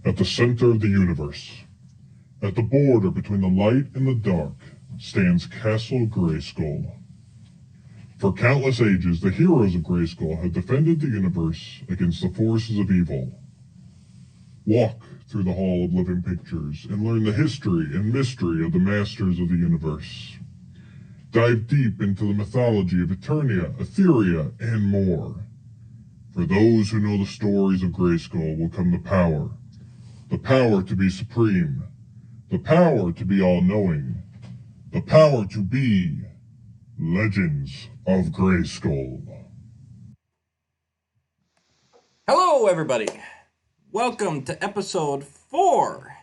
At the center of the universe, at the border between the light and the dark, stands Castle Grayskull. For countless ages, the heroes of Grayskull have defended the universe against the forces of evil. Walk through the Hall of Living Pictures and learn the history and mystery of the masters of the universe. Dive deep into the mythology of Eternia, Etheria, and more. For those who know the stories of Grayskull will come the power to be supreme, the power to be all-knowing, the power to be Legends of Grayskull. Hello, everybody. Welcome to episode 4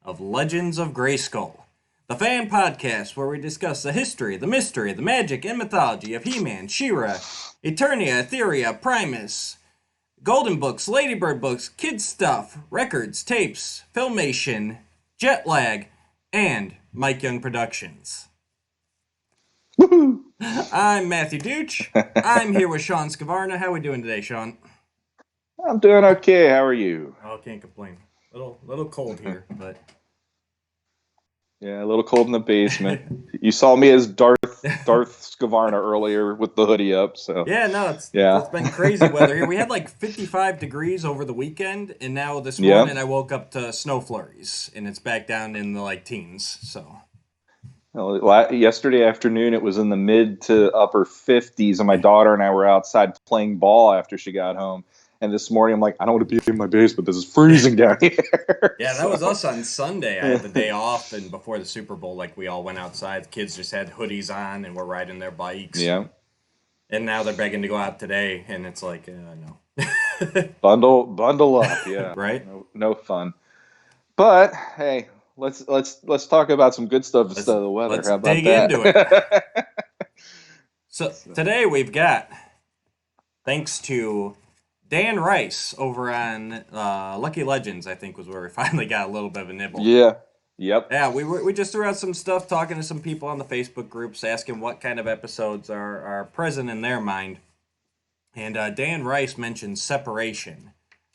of Legends of Grayskull, the fan podcast where we discuss the history, the mystery, the magic, and mythology of He-Man, She-Ra, Eternia, Etheria, Primus, Golden Books, Ladybird books, kids stuff, records, tapes, Filmation, Jet Lag, and Mike Young Productions. Woohoo! I'm Matthew Dooch. I'm here with Sean Scavarna. How are we doing today, Sean? I'm doing okay. How are you? Oh, can't complain. Little cold here, but Yeah, a little cold in the basement. You saw me as Darth Scavarna earlier with the hoodie up, so yeah, no, it's yeah. been crazy weather here. We had like 55 degrees over the weekend, and now this Yeah. morning I woke up to snow flurries, and it's back down in the teens. So Well, yesterday afternoon it was in the mid to upper 50s, and my daughter and I were outside playing ball after she got home. And this morning I'm like, I don't want to be in my basement. This is freezing down here. yeah, that was us on Sunday. I had the day off, and before the Super Bowl, we all went outside. The kids just had hoodies on, and were riding their bikes. Yeah. And now they're begging to go out today, and it's like, no. Bundle up, yeah. Right? No fun. But hey, let's talk about some good stuff instead of the weather. Let's How about dig that? into it. So today we've got, thanks to Dan Rice over on Lucky Legends, I think was where we finally got a little bit of a nibble. Yeah. Yep. Yeah, we just threw out some stuff, talking to some people on the Facebook groups, asking what kind of episodes are present in their mind. And Dan Rice mentioned Separation,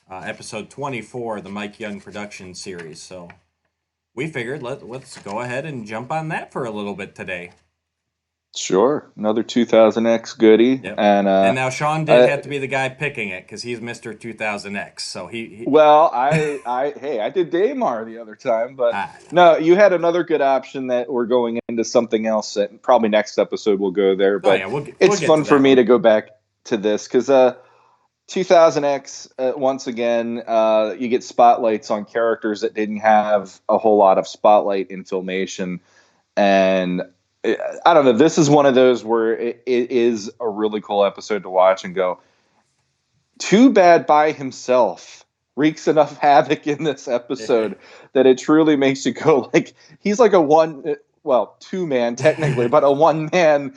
episode 24, the Mike Young production series. So we figured let's go ahead and jump on that for a little bit today. Sure. Another 2000X goodie. Yep. And now Sean did have to be the guy picking it because he's Mr. 2000X. So he well, I did Daymar the other time, but Ah, no, you had another good option that we're going into something else that probably next episode we'll go there. But yeah, we'll it's get fun to for that me one. to go back to this because 2000X, once again, you get spotlights on characters that didn't have a whole lot of spotlight in Filmation. And I don't know, this is one of those where it is a really cool episode to watch and go, too bad by himself wreaks enough havoc in this episode that it truly makes you go, like, he's like a two-man technically, but a one-man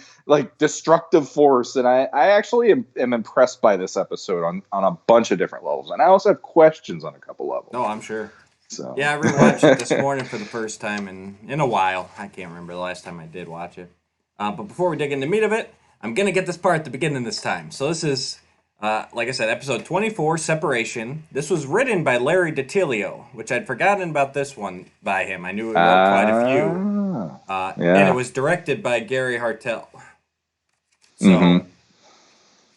destructive force. And I actually am impressed by this episode on a bunch of different levels. And I also have questions on a couple levels. No, I'm sure. So Yeah, I rewatched it this morning for the first time in a while. I can't remember the last time I did watch it. But before we dig into the meat of it, I'm going to get this part at the beginning this time. So this is, like I said, episode 24, Separation. This was written by Larry DiTilio, which I'd forgotten about this one by him. I knew he wrote quite a few. Yeah. And it was directed by Gary Hartel. So, Mhm.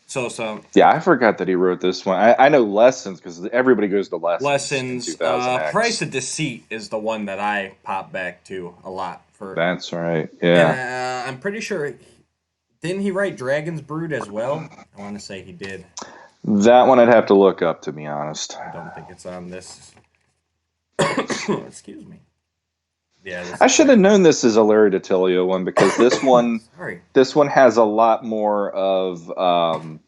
so Yeah, I forgot that he wrote this one. I know Lessons because everybody goes to Lessons. Lessons, in 2000X. Price of Deceit is the one that I pop back to a lot for. That's right. Yeah. And, I'm pretty sure, didn't he write Dragon's Brood as well? I want to say he did. That one I'd have to look up, to be honest. I don't think it's on this. Excuse me. Yeah. I should have known this is a Larry DiTilio one because this one, Sorry. this one has a lot more of the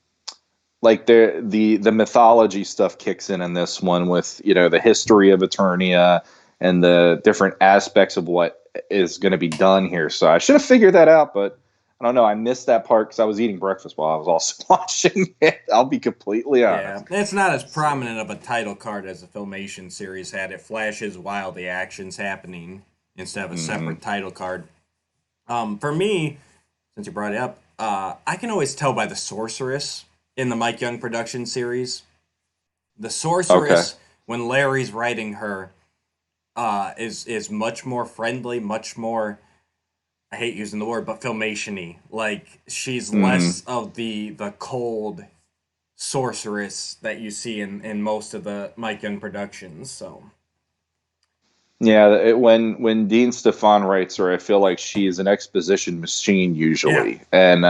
mythology stuff kicks in this one with the history of Eternia and the different aspects of what is going to be done here. So I should have figured that out, but I don't know. I missed that part because I was eating breakfast while I was also watching it. I'll be completely honest. Yeah, it's not as prominent of a title card as the Filmation series had. It flashes while the action's happening instead of a separate title card. For me, since you brought it up, I can always tell by the sorceress in the Mike Young production series. The sorceress when Larry's writing her, is much more friendly, much more, I hate using the word, but Filmation-y. Like, she's less of the cold sorceress that you see in most of the Mike Young productions. So Yeah, when Dean Stefan writes her, I feel like she's an exposition machine yeah, usually, and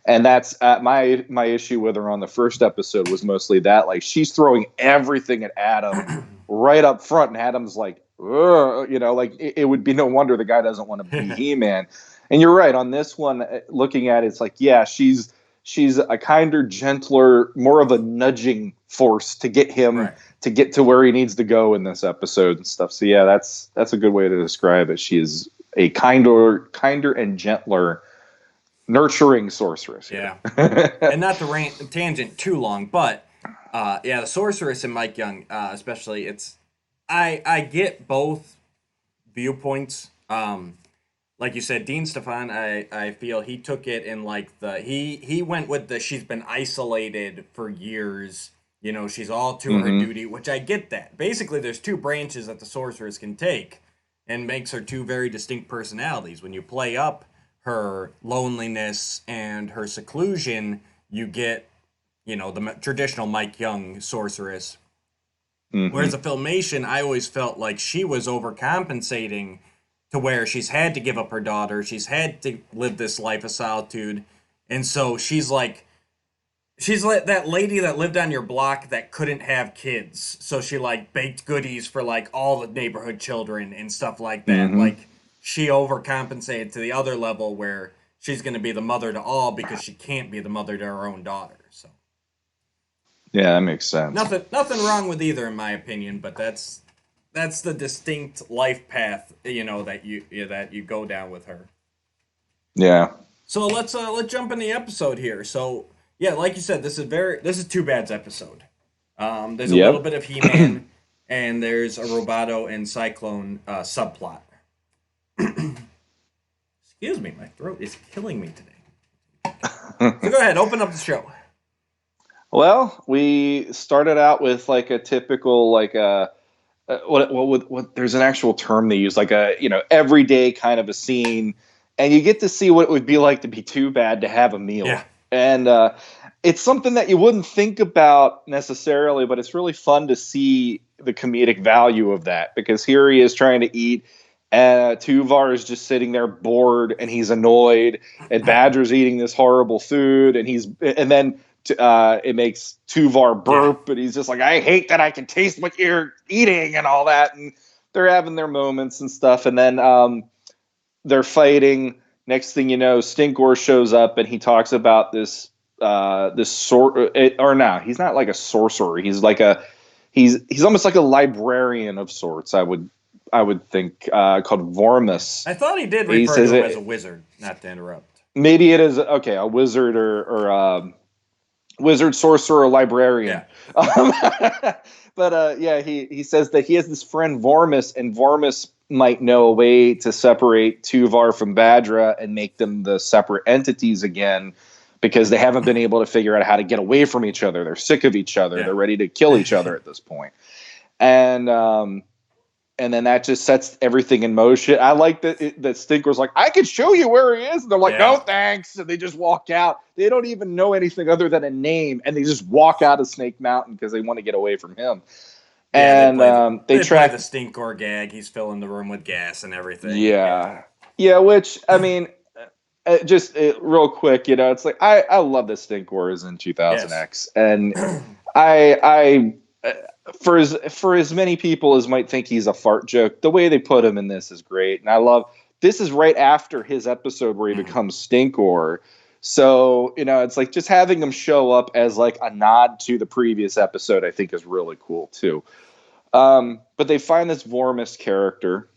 that's my issue with her on the first episode was mostly that, like, she's throwing everything at Adam right up front, and Adam's like, "Ugh," like it would be no wonder the guy doesn't want to be He-Man. And you're right on this one. Looking at it, it's like, yeah, she's a kinder, gentler, more of a nudging force to get him right. to get to where he needs to go in this episode and stuff. So yeah, that's a good way to describe it. She is a kinder and gentler, nurturing sorceress here. Yeah. And not to tangent too long, but yeah, the sorceress and Mike Young, especially, I get both viewpoints. Like you said, Dean Stefan, I feel he took it in like he went with the she's been isolated for years. She's all to her duty, which I get that. Basically, there's two branches that the sorceress can take, and makes her two very distinct personalities. When you play up her loneliness and her seclusion, you get, the traditional Mike Young sorceress. Whereas the Filmation, I always felt like she was overcompensating to where she's had to give up her daughter, she's had to live this life of solitude, and so she's like that lady that lived on your block that couldn't have kids, so she like baked goodies for like all the neighborhood children and stuff like that. Mm-hmm. Like, she overcompensated to the other level where she's going to be the mother to all because she can't be the mother to her own daughter. So Yeah, that makes sense. nothing wrong with either, in my opinion, but that's the distinct life path, that you go down with her. Yeah. So let's jump in the episode here. So yeah, like you said, this is Two Bad's episode. There's a little Yep. bit of He-Man, and there's a Roboto and Cyclone subplot. Excuse me, my throat is killing me today. So go ahead, open up the show. Well, we started out with like a typical what there's an actual term they use, like a everyday kind of a scene, and you get to see what it would be like to be Too Bad to have a meal. Yeah. And it's something that you wouldn't think about necessarily, but it's really fun to see the comedic value of that, because here he is trying to eat. Tuvar is just sitting there bored and he's annoyed, and Badger's eating this horrible food, and then it makes Tuvar burp, and he's just like, I hate that I can taste what you're eating and all that. And they're having their moments and stuff. And then they're fighting. Next thing you know, Stinkor shows up and he talks about this he's not like a sorcerer. He's like he's almost like a librarian of sorts, I would think, called Vormus. I thought he did refer to him as a wizard, not to interrupt. Maybe it is, okay, a wizard or wizard, sorcerer, librarian. Yeah. But yeah, he says that he has this friend Vormus, and Vormus might know a way to separate Tuvar from Badra and make them the separate entities again, because they haven't been able to figure out how to get away from each other. They're sick of each other. Yeah. They're ready to kill each other at this point. And then that just sets everything in motion. I like that Stinker's like, I can show you where he is. And they're like, no, thanks. And they just walk out. They don't even know anything other than a name. And they just walk out of Snake Mountain because they want to get away from him. Yeah, and they track the Stinkor gag. He's filling the room with gas and everything. Yeah. Which, I mean, just real quick, it's like, I love that Stinkor is in 2000X. Yes. And I for as many people as might think he's a fart joke, the way they put him in this is great. And I love, this is right after his episode where he becomes Stinkor. So, it's like just having him show up as like a nod to the previous episode, I think is really cool too. But they find this Vormus character,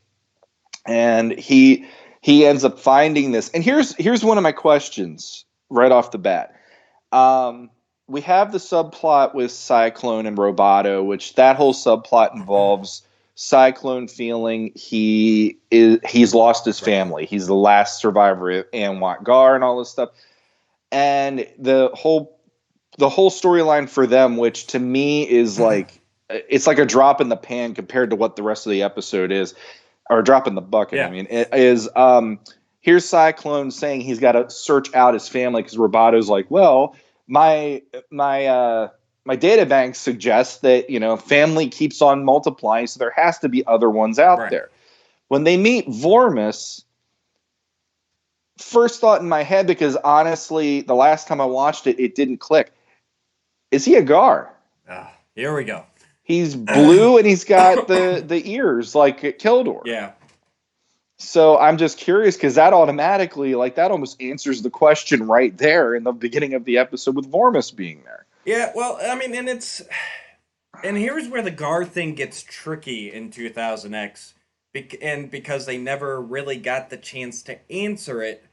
and he ends up finding this. And here's one of my questions right off the bat. We have the subplot with Cyclone and Roboto, which that whole subplot involves Cyclone feeling he's lost his family. He's the last survivor of Anwat Gar and all this stuff. And the whole storyline for them, which to me is like it's like a drop in the pan compared to what the rest of the episode is, or a drop in the bucket. Yeah. I mean, it is. Here's Cyclone saying he's got to search out his family because Robato's like, well, my my data bank suggests that family keeps on multiplying, so there has to be other ones out there. When they meet Vormis, first thought in my head, because honestly, the last time I watched it, it didn't click. Is he a Gar? Here we go. He's blue and he's got the ears like Keldor. Yeah. So I'm just curious because that automatically, that almost answers the question right there in the beginning of the episode with Vormis being there. Yeah, well, I mean, and here's where the Gar thing gets tricky in 2000X, and because they never really got the chance to answer it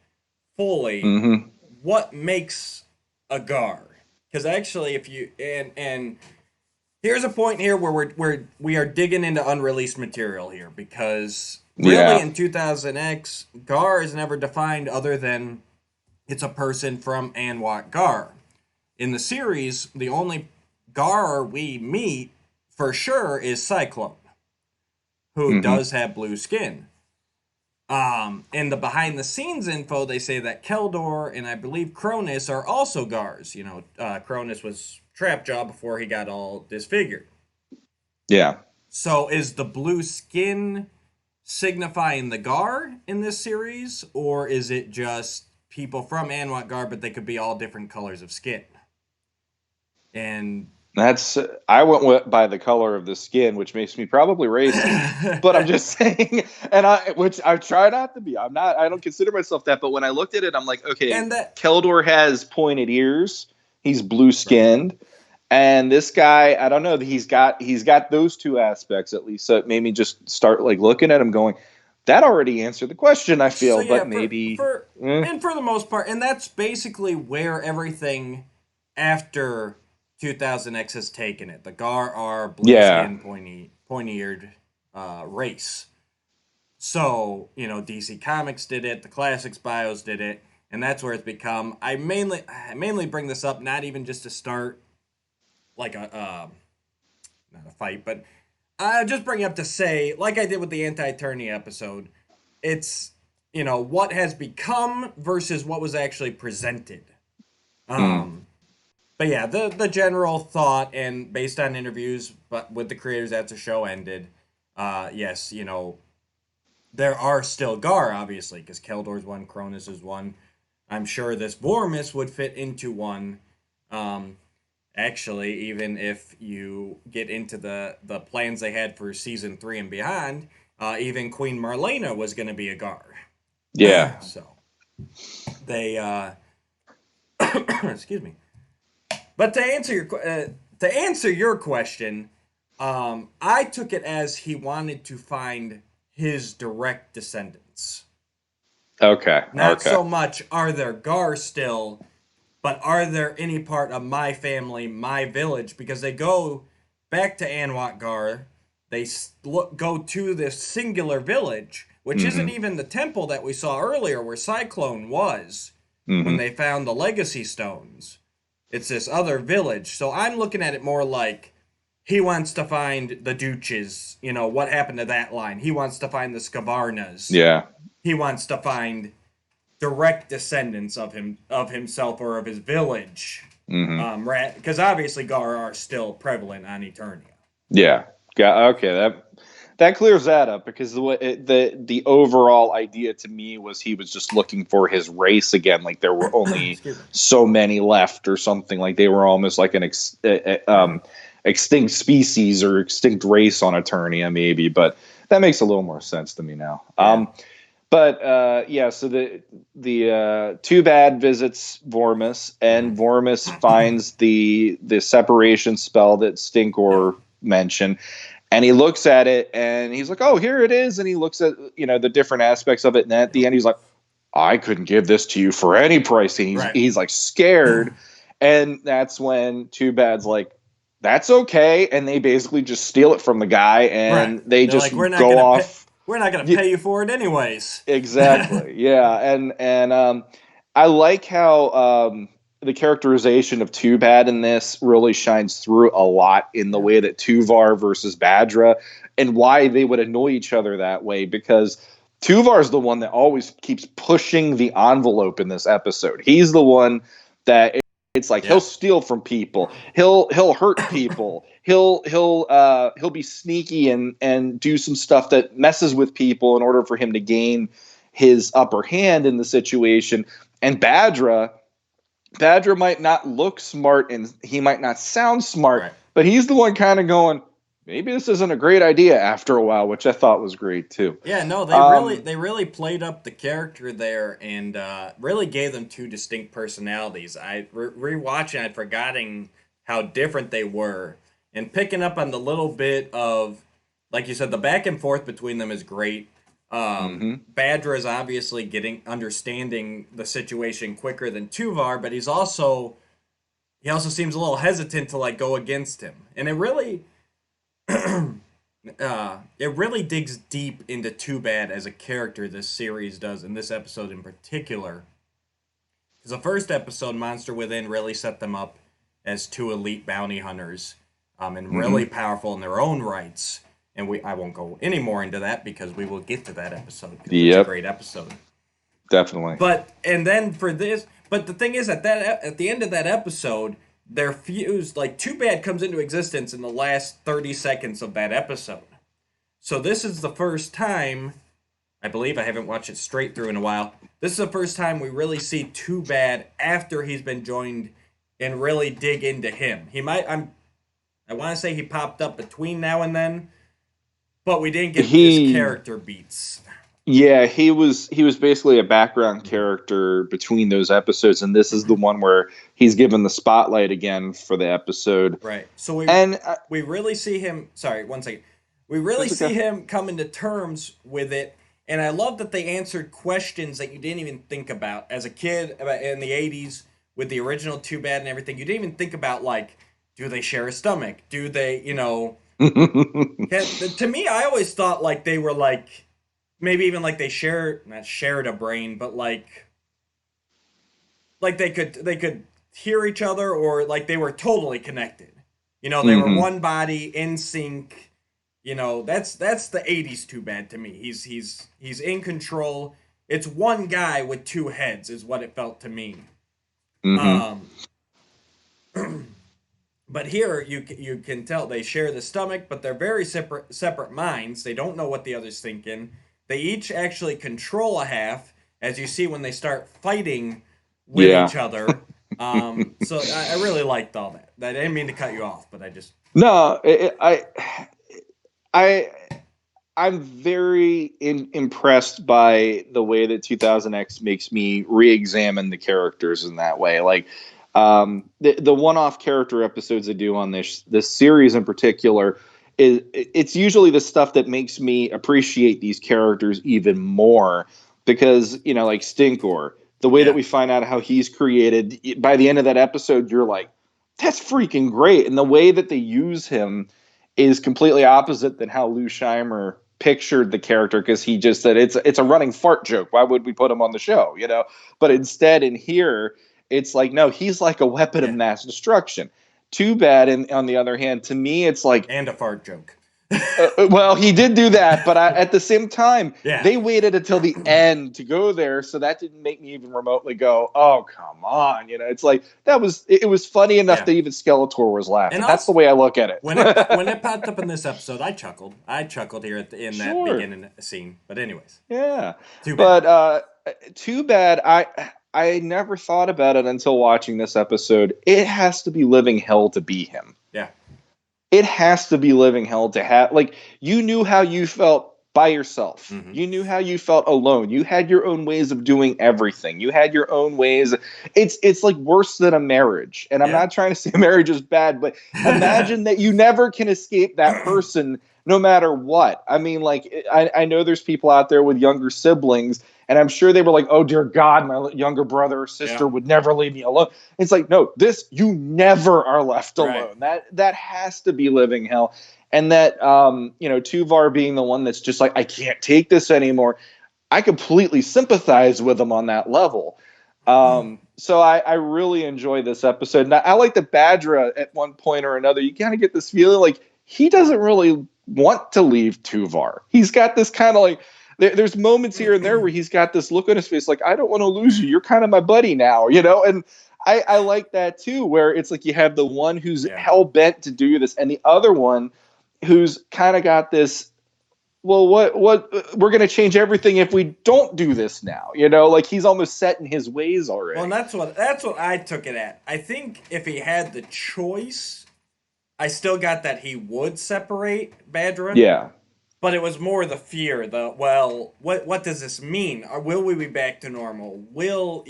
fully. Mm-hmm. What makes a Gar? Because actually, if you and here's a point here where we are digging into unreleased material here, because really in 2000X, Gar is never defined other than it's a person from Anwat Gar. In the series, the only Gar we meet for sure is Cyclone, who does have blue skin. In the behind the scenes info, they say that Keldor and I believe Cronus are also Gars. Cronus was Trapjaw before he got all disfigured. Yeah. So is the blue skin signifying the Gar in this series, or is it just people from Anwat Gar, but they could be all different colors of skin? And I went by the color of the skin, which makes me probably racist. But I'm just saying, which I try not to be. I don't consider myself that. But when I looked at it, I'm like, okay, Keldor has pointed ears. He's blue skinned. Right. And this guy, I don't know, he's got those two aspects at least. So it made me just start looking at him going, that already answered the question, I feel. So, yeah, but maybe and for the most part, and that's basically where everything after 2000X has taken it. The Gar are blue skin, pointy-eared race. So, DC Comics did it, the Classics bios did it, and that's where it's become. I mainly bring this up not even just to start not a fight, but I just bring it up to say, like I did with the Anti-Attorney episode, it's what has become versus what was actually presented. But yeah, the general thought, and based on interviews but with the creators after the show ended, yes, there are still Gar, obviously, because Keldor's one, Cronus is one. I'm sure this Vormis would fit into one. Actually, even if you get into the plans they had for season 3 and beyond, even Queen Marlena was going to be a Gar. Yeah. So they, excuse me. But to answer your question, I took it as he wanted to find his direct descendants. Okay. Not so much are there Gar still, but are there any part of my family, my village? Because they go back to Anwat Gar, they go to this singular village, which isn't even the temple that we saw earlier where Cyclone was when they found the legacy stones. It's this other village. So I'm looking at it more like he wants to find the Duches. What happened to that line? He wants to find the Scavarnas. Yeah. He wants to find direct descendants of himself or of his village. Because obviously Gar are still prevalent on Eternia. Yeah. Okay. That clears that up, because the overall idea to me was he was just looking for his race again. Like there were only so many left or something. Like they were almost like an extinct species or extinct race on Eternia, maybe. But that makes a little more sense to me now. Yeah. So the Too Bad visits Vormis, and Vormis finds the separation spell that Stinkor mentioned. And he looks at it and he's like, oh, here it is. And he looks at, the different aspects of it. And at the end, he's like, I couldn't give this to you for any price. And he's like scared. And that's when Too Bad's like, that's okay. And they basically just steal it from the guy, and they They're just like, go off. We're not going to pay you for it anyways. Exactly. Yeah. And I like how the characterization of Too Bad in this really shines through a lot in the way that Tuvar versus Badra, and why they would annoy each other that way, because Tuvar is the one that always keeps pushing the envelope in this episode. He's the one that it's like he'll steal from people, he'll hurt people, he'll be sneaky and do some stuff that messes with people in order for him to gain his upper hand in the situation. And Badra might not look smart and he might not sound smart, Right. but he's the one kind of going, maybe this isn't a great idea after a while, which I thought was great too. Yeah, no, they really played up the character there and really gave them two distinct personalities. I rewatching, I'd forgotten how different they were, and picking up on the little bit of, like you said, the back and forth between them is great. Badra is obviously understanding the situation quicker than Tuvar, but he also seems a little hesitant to like go against him, and it really digs deep into Too Bad as a character. This series does, in this episode in particular, because the first episode, Monster Within, really set them up as two elite bounty hunters, and really powerful in their own rights. And I won't go any more into that because we will get to that episode. It's a great episode. Definitely. But the thing is at the end of that episode, they're fused. Like, Too Bad comes into existence in the last 30 seconds of that episode. So this is the first time, I believe, I haven't watched it straight through in a while. This is the first time we really see Too Bad after he's been joined and really dig into him. I want to say he popped up between now and then, but we didn't get his character beats. Yeah, he was basically a background character between those episodes, and this is the one where he's given the spotlight again for the episode. Right. So we really see him. Sorry, one second. We really see him coming to terms with it, and I love that they answered questions that you didn't even think about as a kid in the '80s with the original Too Bad and everything. You didn't even think about, like, do they share a stomach? Do they, to me, I always thought like they were like, maybe even like they not shared a brain, but like they could hear each other, or like they were totally connected. They were one body in sync. That's the '80s Too Bad to me. He's in control. It's one guy with two heads is what it felt to me. But here you can tell they share the stomach, but they're very separate minds. They don't know what the other's thinking. They each actually control a half, as you see when they start fighting with each other. So I really liked all that. I didn't mean to cut you off, but I just I'm very impressed by the way that 2000X makes me re-examine the characters in that way. Like, the one-off character episodes I do on this series in particular, it's usually the stuff that makes me appreciate these characters even more, because like Stinkor, the way that we find out how he's created, by the end of that episode you're like, that's freaking great. And the way that they use him is completely opposite than how Lou Scheimer pictured the character, because he just said it's a running fart joke. Why would we put him on the show? But instead in here, it's like, no, he's like a weapon of mass destruction. Too Bad, and on the other hand, to me, it's like... And a fart joke. Well, he did do that, but at the same time, they waited until the end to go there, so that didn't make me even remotely go, oh, come on. It's like, it was funny enough that even Skeletor was laughing. And that's the way I look at it. When it popped up in this episode, I chuckled. I chuckled here in that beginning scene. But anyways. Yeah. Too Bad. But Too Bad, I never thought about it until watching this episode. It has to be living hell to be him. Yeah. It has to be living hell to have... Like, you knew how you felt by yourself. Mm-hmm. You knew how you felt alone. You had your own ways of doing everything. You had your own ways. It's like worse than a marriage. And I'm not trying to say marriage is bad, but imagine that you never can escape that person no matter what. I mean, like, I know there's people out there with younger siblings, and I'm sure they were like, oh, dear God, my younger brother or sister would never leave me alone. It's like, no, you never are left alone. That has to be living hell. And that, Tuvar being the one that's just like, I can't take this anymore. I completely sympathize with him on that level. So So I really enjoy this episode. And I like that Badra at one point or another, you kind of get this feeling like he doesn't really want to leave Tuvar. He's got this kind of like, there's moments here and there where he's got this look on his face like, I don't want to lose you. You're kind of my buddy now, you know? And I like that too, where it's like you have the one who's hell bent to do this and the other one who's kind of got this, well, what we're going to change everything if we don't do this now, you know, like he's almost set in his ways already. Well, that's what I took it at. I think if he had the choice, I still got that he would separate Badra. Yeah. But it was more the fear, what does this mean? Or will we be back to normal? Will,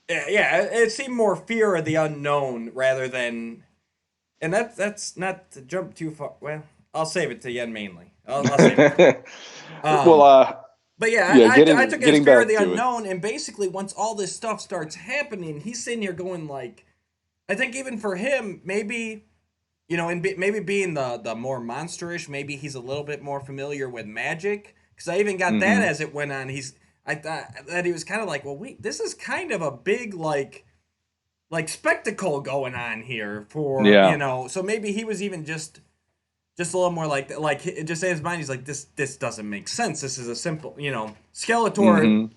it seemed more fear of the unknown rather than, and that's not to jump too far. Well, I'll save it to Yen mainly. I'll save it. But yeah, I took it as fear of the unknown, and basically once all this stuff starts happening, he's sitting here going like, I think even for him, maybe, maybe being the more monsterish, maybe he's a little bit more familiar with magic, because I even got that as it went on. I thought that he was kind of like, well, this is kind of a big like spectacle going on here for, so maybe he was even just a little more like just in his mind, he's like, this doesn't make sense. This is a simple, Skeletor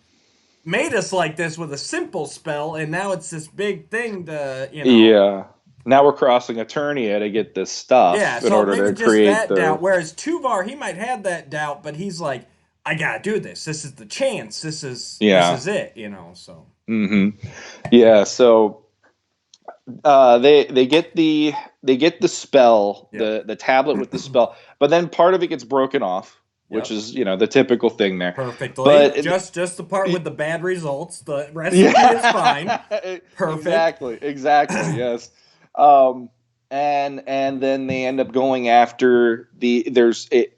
made us like this with a simple spell, and now it's this big thing to, Yeah. Now we're crossing Eternia to get this stuff in order to create that doubt. Whereas Tuvar, he might have that doubt, but he's like, I gotta do this. This is the chance. This is it, so. Yeah, so they get the spell, the tablet with the spell, but then part of it gets broken off, which is the typical thing there. Perfectly. But just the part with the bad results. The rest of it is fine. Perfect. Exactly. Yes. And then they end up going after I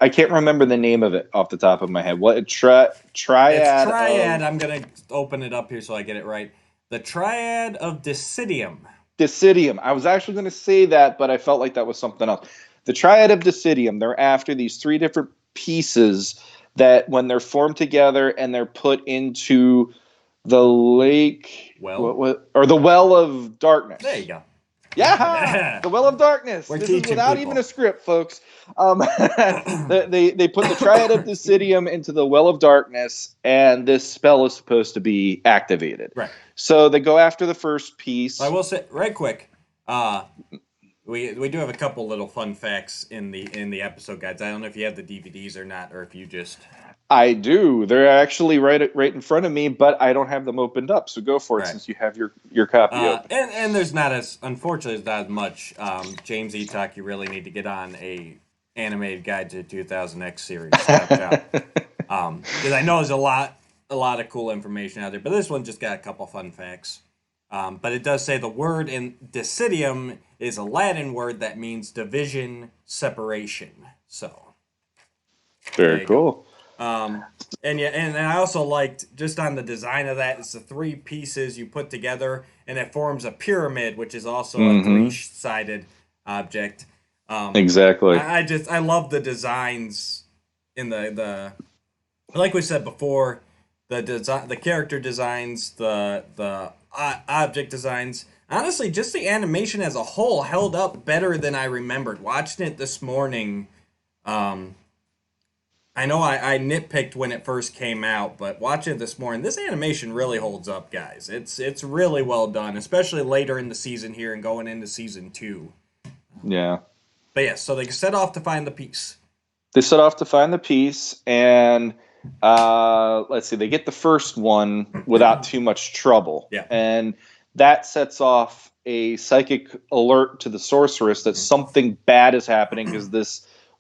can't remember the name of it off the top of my head. What triad? It's triad. I'm gonna open it up here so I get it right. The triad of Decidium. Decidium. I was actually going to say that, but I felt like that was something else. The triad of Decidium. They're after these three different pieces that, when they're formed together and they're put into the lake, or the well of darkness. There you go. Yeah, the well of darkness. This is without even a script, folks. They put the triad of Decidium into the well of darkness, and this spell is supposed to be activated. Right. So they go after the first piece. I will say right quick. We do have a couple little fun facts in the episode guides. I don't know if you have the DVDs or not, or if you just. I do. They're actually right in front of me, but I don't have them opened up. So go for it, since you have your copy open. And there's not unfortunately, there's not as much. James Etok, you really need to get on a animated guide to 2000X series. Because I know there's a lot of cool information out there, but this one just got a couple fun facts. But it does say the word in Decidium is a Latin word that means division, separation. So very cool. And I also liked, just on the design of that, it's the three pieces you put together and it forms a pyramid, which is also a three-sided object. Exactly. I love the designs in the like we said before, the character designs, the object designs. Honestly, just the animation as a whole held up better than I remembered. Watching it this morning, I know I nitpicked when it first came out, but watching it this morning, this animation really holds up, guys. It's really well done, especially later in the season here and going into season 2. Yeah. But yeah, so they set off to find the piece. They set off to find the piece, and let's see, they get the first one without too much trouble. Yeah. And that sets off a psychic alert to the sorceress that something bad is happening, because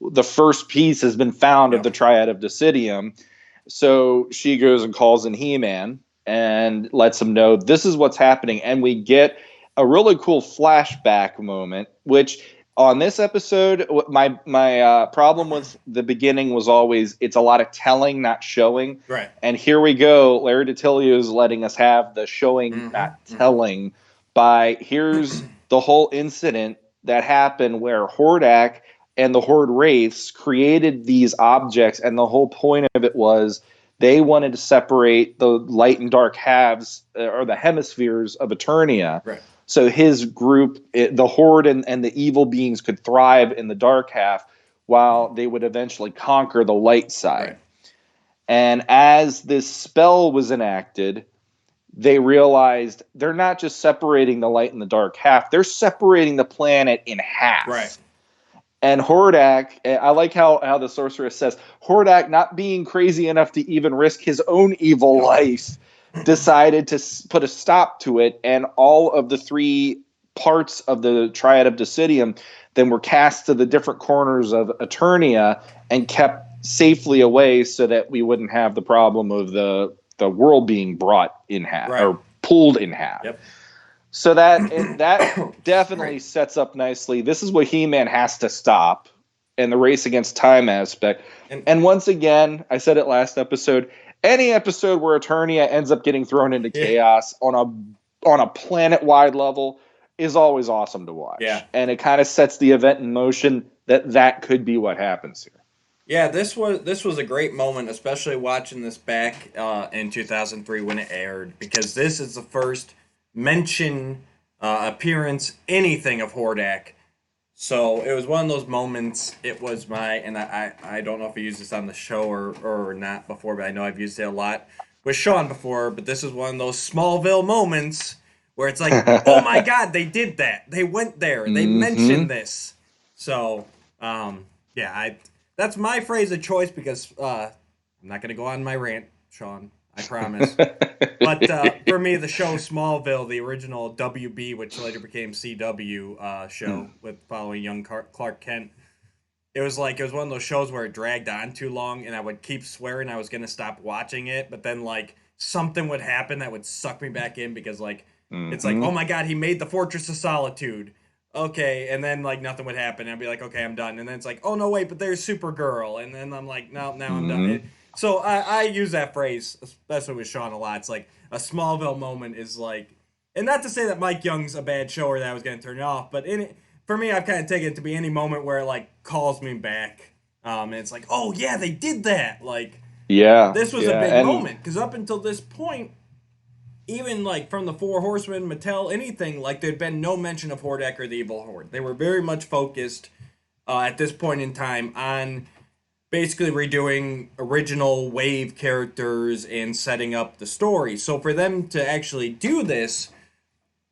the first piece has been found of the triad of Decidium. So she goes and calls in He-Man and lets him know this is what's happening. And we get a really cool flashback moment, which on this episode, my problem with the beginning was always it's a lot of telling, not showing. Right. And here we go. Larry DiTillio is letting us have the showing, not telling, by here's the whole incident that happened where Hordak and the Horde Wraiths created these objects, and the whole point of it was They wanted to separate the light and dark halves or the hemispheres of Eternia. Right. So his group, the Horde and the evil beings could thrive in the dark half while they would eventually conquer the light side. Right. And as this spell was enacted, they realized they're not just separating the light and the dark half, they're separating the planet in half. Right. And Hordak, I like how the sorceress says, Hordak, not being crazy enough to even risk his own evil life, decided to put a stop to it, and all of the 3 parts of the Triad of Decidium then were cast to the different corners of Eternia and kept safely away so that we wouldn't have the problem of the world being brought in half or pulled in half. Yep. So that definitely sets up nicely. This is what He-Man has to stop, and the race against time aspect. And once again, I said it last episode, any episode where Eternia ends up getting thrown into chaos on a planet-wide level is always awesome to watch. Yeah. And it kind of sets the event in motion that could be what happens here. Yeah, this was a great moment, especially watching this back in 2003 when it aired, because this is the first mention, appearance, anything of Hordak. So it was one of those moments. It was and I don't know if I used this on the show or not before, but I know I've used it a lot with Sean before. But this is one of those Smallville moments where it's like, oh my God, they did that. They went there. They mentioned this. So that's my phrase of choice because I'm not going to go on my rant, Sean. I promise. But for me, the show Smallville, the original WB, which later became CW show with following young Clark Kent, it was one of those shows where it dragged on too long, and I would keep swearing I was going to stop watching it, but then something would happen that would suck me back in because it's like, oh my God, he made the Fortress of Solitude. Okay, and then nothing would happen. I'd be like, okay, I'm done. And then it's like, oh no, wait, but there's Supergirl, and then I'm like, no, now I'm done. So I use that phrase, especially with Sean a lot. It's like a Smallville moment is and not to say that Mike Young's a bad show or that I was going to turn it off, but for me, I've kind of taken it to be any moment where it calls me back, and it's like, oh yeah, they did that. This was a big moment because up until this point, even from the Four Horsemen, Mattel, anything, there'd been no mention of Hordak or the Evil Horde. They were very much focused at this point in time on basically redoing original Wave characters and setting up the story. So for them to actually do this,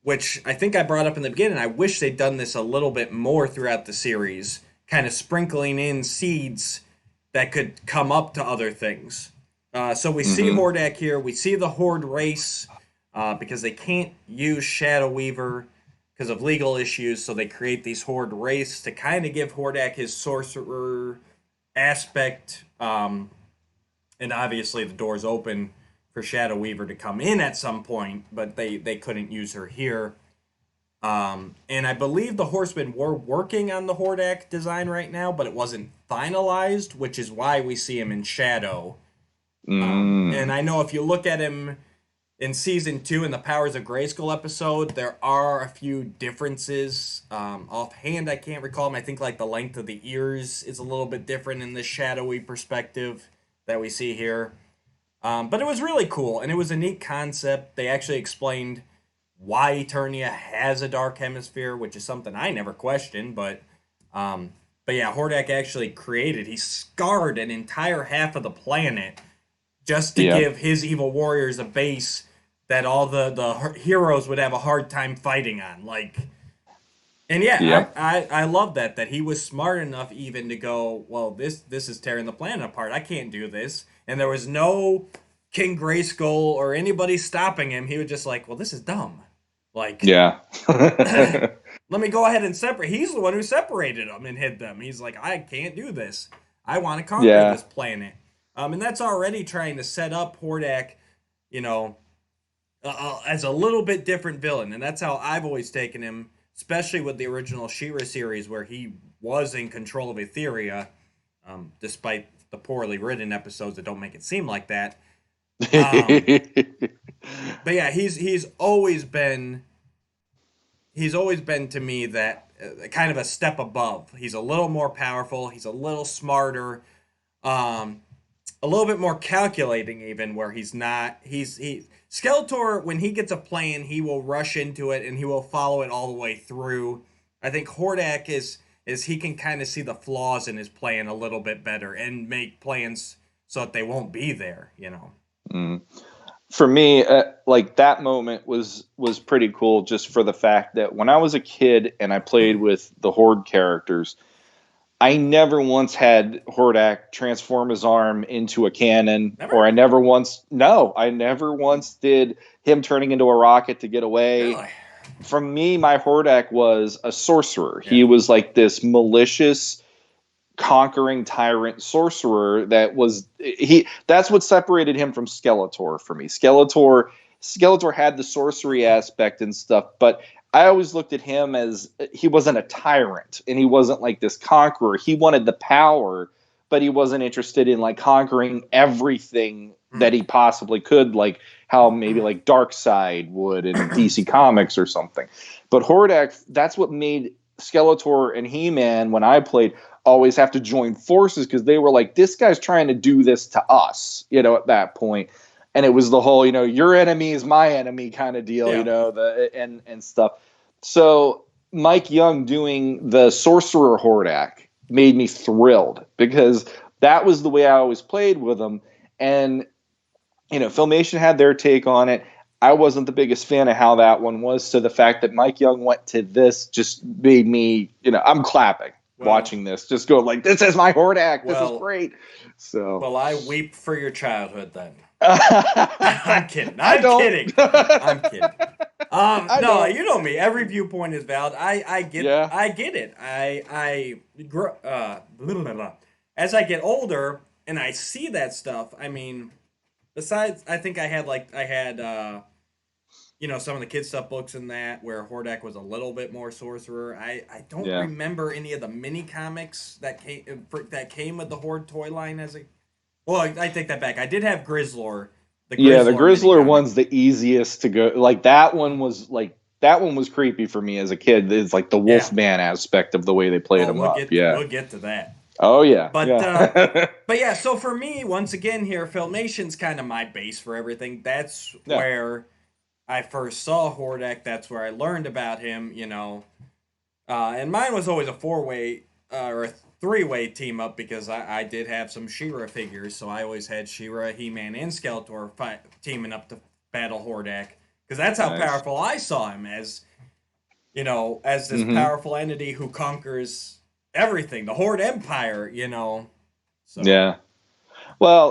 which I think I brought up in the beginning, I wish they'd done this a little bit more throughout the series, kind of sprinkling in seeds that could come up to other things. So we see Hordak here. We see the Horde race because they can't use Shadow Weaver because of legal issues, so they create these Horde race to kind of give Hordak his sorcerer aspect, and obviously the door's open for Shadow Weaver to come in at some point, but they couldn't use her here. And I believe the Horsemen were working on the Hordak design right now, but it wasn't finalized, which is why we see him in shadow. And I know if you look at him in Season 2 in the Powers of Grayskull episode, there are a few differences. Offhand, I can't recall them. I think the length of the ears is a little bit different in this shadowy perspective that we see here. But it was really cool, and it was a neat concept. They actually explained why Eternia has a dark hemisphere, which is something I never questioned, but yeah, Hordak actually he scarred an entire half of the planet just to give his evil warriors a base that all the heroes would have a hard time fighting on. I love that he was smart enough even to go, well, this is tearing the planet apart. I can't do this. And there was no King Grayskull or anybody stopping him. He was just well, this is dumb. Let me go ahead and separate. He's the one who separated them and hid them. He's like, I can't do this. I want to conquer this planet. And that's already trying to set up Hordak, as a little bit different villain. And that's how I've always taken him, especially with the original She-Ra series where he was in control of Etheria, despite the poorly written episodes that don't make it seem like that. But yeah, he's always been to me that kind of a step above. He's a little more powerful. He's a little smarter. a little bit more calculating, even where he's not. He Skeletor, when he gets a plan, he will rush into it and he will follow it all the way through. I think Hordak is he can kind of see the flaws in his plan a little bit better and make plans so that they won't be there. For me, like that moment was pretty cool, just for the fact that when I was a kid and I played with the Horde characters, I never once had Hordak transform his arm into a cannon, Never? or I never once did him turning into a rocket to get away. Really? From me, my Hordak was a sorcerer. Yeah. He was like this malicious, conquering tyrant sorcerer that's what separated him from Skeletor for me. Skeletor had the sorcery aspect and stuff, but I always looked at him as he wasn't a tyrant and he wasn't like this conqueror. He wanted the power, but he wasn't interested in like conquering everything that he possibly could, like how maybe like Darkseid would in DC Comics or something. But Hordak, that's what made Skeletor and He-Man, when I played, always have to join forces, because they were like, this guy's trying to do this to us, at that point. And it was the whole, your enemy is my enemy kind of deal, and stuff. So Mike Young doing the Sorcerer Hordak made me thrilled, because that was the way I always played with him. And, Filmation had their take on it. I wasn't the biggest fan of how that one was. So the fact that Mike Young went to this just made me, I'm clapping watching this, just go like, this is my Hordak. This is great. So, well, I weep for your childhood then. I'm kidding. I'm kidding. No, you know me. Every viewpoint is valid. I get it. As I get older and I see that stuff, I mean, besides, I think I had some of the kids stuff books in that where Hordak was a little bit more sorcerer. I don't remember any of the mini comics that came with the Horde toy line Well, I take that back. I did have Grizzlor. The Grizzlor one's the easiest to go. Like that one was creepy for me as a kid. It's like the Wolfman aspect of the way they played him up. We'll get to that. Oh yeah. But yeah. So for me, once again, here, Filmation's kind of my base for everything. That's where I first saw Hordak. That's where I learned about him. And mine was always a 4-way or a 3-way team up, because I did have some She-Ra figures, so I always had She-Ra, He-Man, and Skeletor teaming up to battle Hordak, because that's how powerful I saw him as this powerful entity who conquers everything, the Horde Empire, So. Yeah. Well,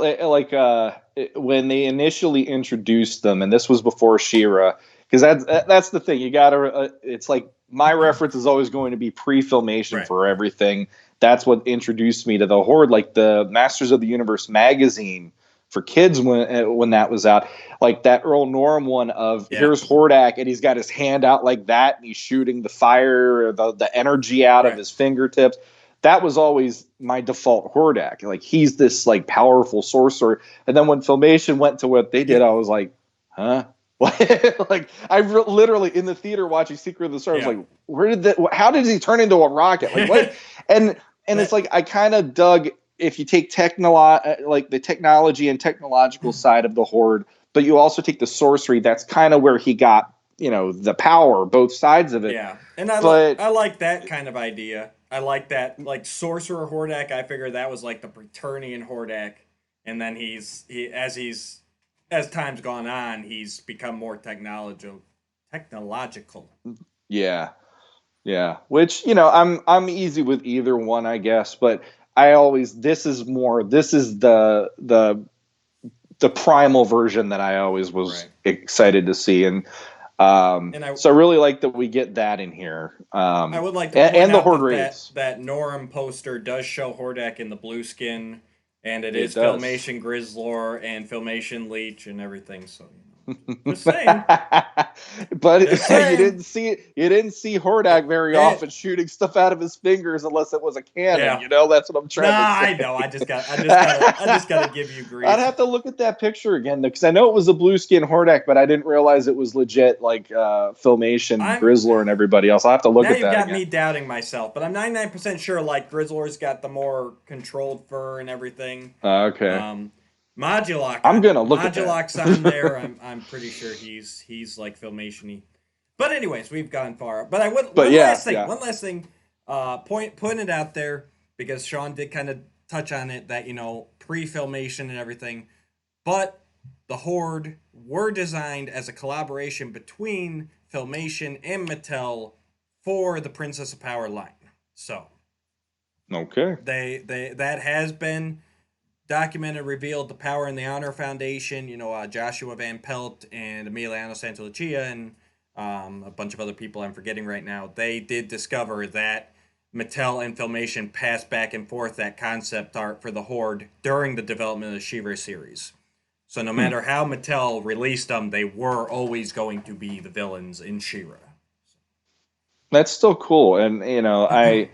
when they initially introduced them, and this was before She-Ra, because that's the thing, you gotta. It's like my reference is always going to be pre-Filmation for everything. That's what introduced me to the Horde, like the Masters of the Universe magazine for kids when that was out, like that Earl Norm one of here's Hordak and he's got his hand out like that and he's shooting the fire, the energy out of his fingertips. That was always my default Hordak. Like he's this like powerful sorcerer. And then when Filmation went to what they did, I was like, huh? Like I literally in the theater watching Secret of the Stars, like how did he turn into a rocket? Like what? And it's like I kind of dug, if you take like the technology and technological side of the Horde, but you also take the sorcery, that's kind of where he got, the power, both sides of it. Yeah. And I like that kind of idea. I like that, like Sorcerer Hordak. I figured that was like the Preternian Hordak, and then as time's gone on, he's become more technological. Yeah. Yeah. Which, I'm easy with either one, I guess, but this is the primal version that I always was excited to see. So I really like that we get that in here. I would like to point and the out Horde race. that Norm poster does show Hordak in the blue skin, and it is Filmation Grizzlor and Filmation Leech and everything. So just saying. But you didn't see Hordak very often shooting stuff out of his fingers unless it was a cannon. Yeah. That's what I'm trying to say. I know. I just gotta give you grief. I'd have to look at that picture again because I know it was a blue skin Hordak, but I didn't realize it was legit like Filmation, Grizzlor, and everybody else. I'll have to look at that. Now you've got me doubting myself, but I'm 99% sure like Grizzlor's got the more controlled fur and everything. Okay. I'm gonna look at that. Modulok's on there. I'm pretty sure he's like Filmation-y. But anyways, we've gone far. But I would But one last thing, point it out there because Sean did kind of touch on it that pre-Filmation and everything, but the Horde were designed as a collaboration between Filmation and Mattel for the Princess of Power line. So okay, they that has been documented, revealed. The Power and the Honor Foundation, Joshua Van Pelt and Emiliano Santolucia and a bunch of other people I'm forgetting right now, they did discover that Mattel and Filmation passed back and forth that concept art for the Horde during the development of the She-Ra series. So no matter how Mattel released them, they were always going to be the villains in She-Ra. that's still cool, and the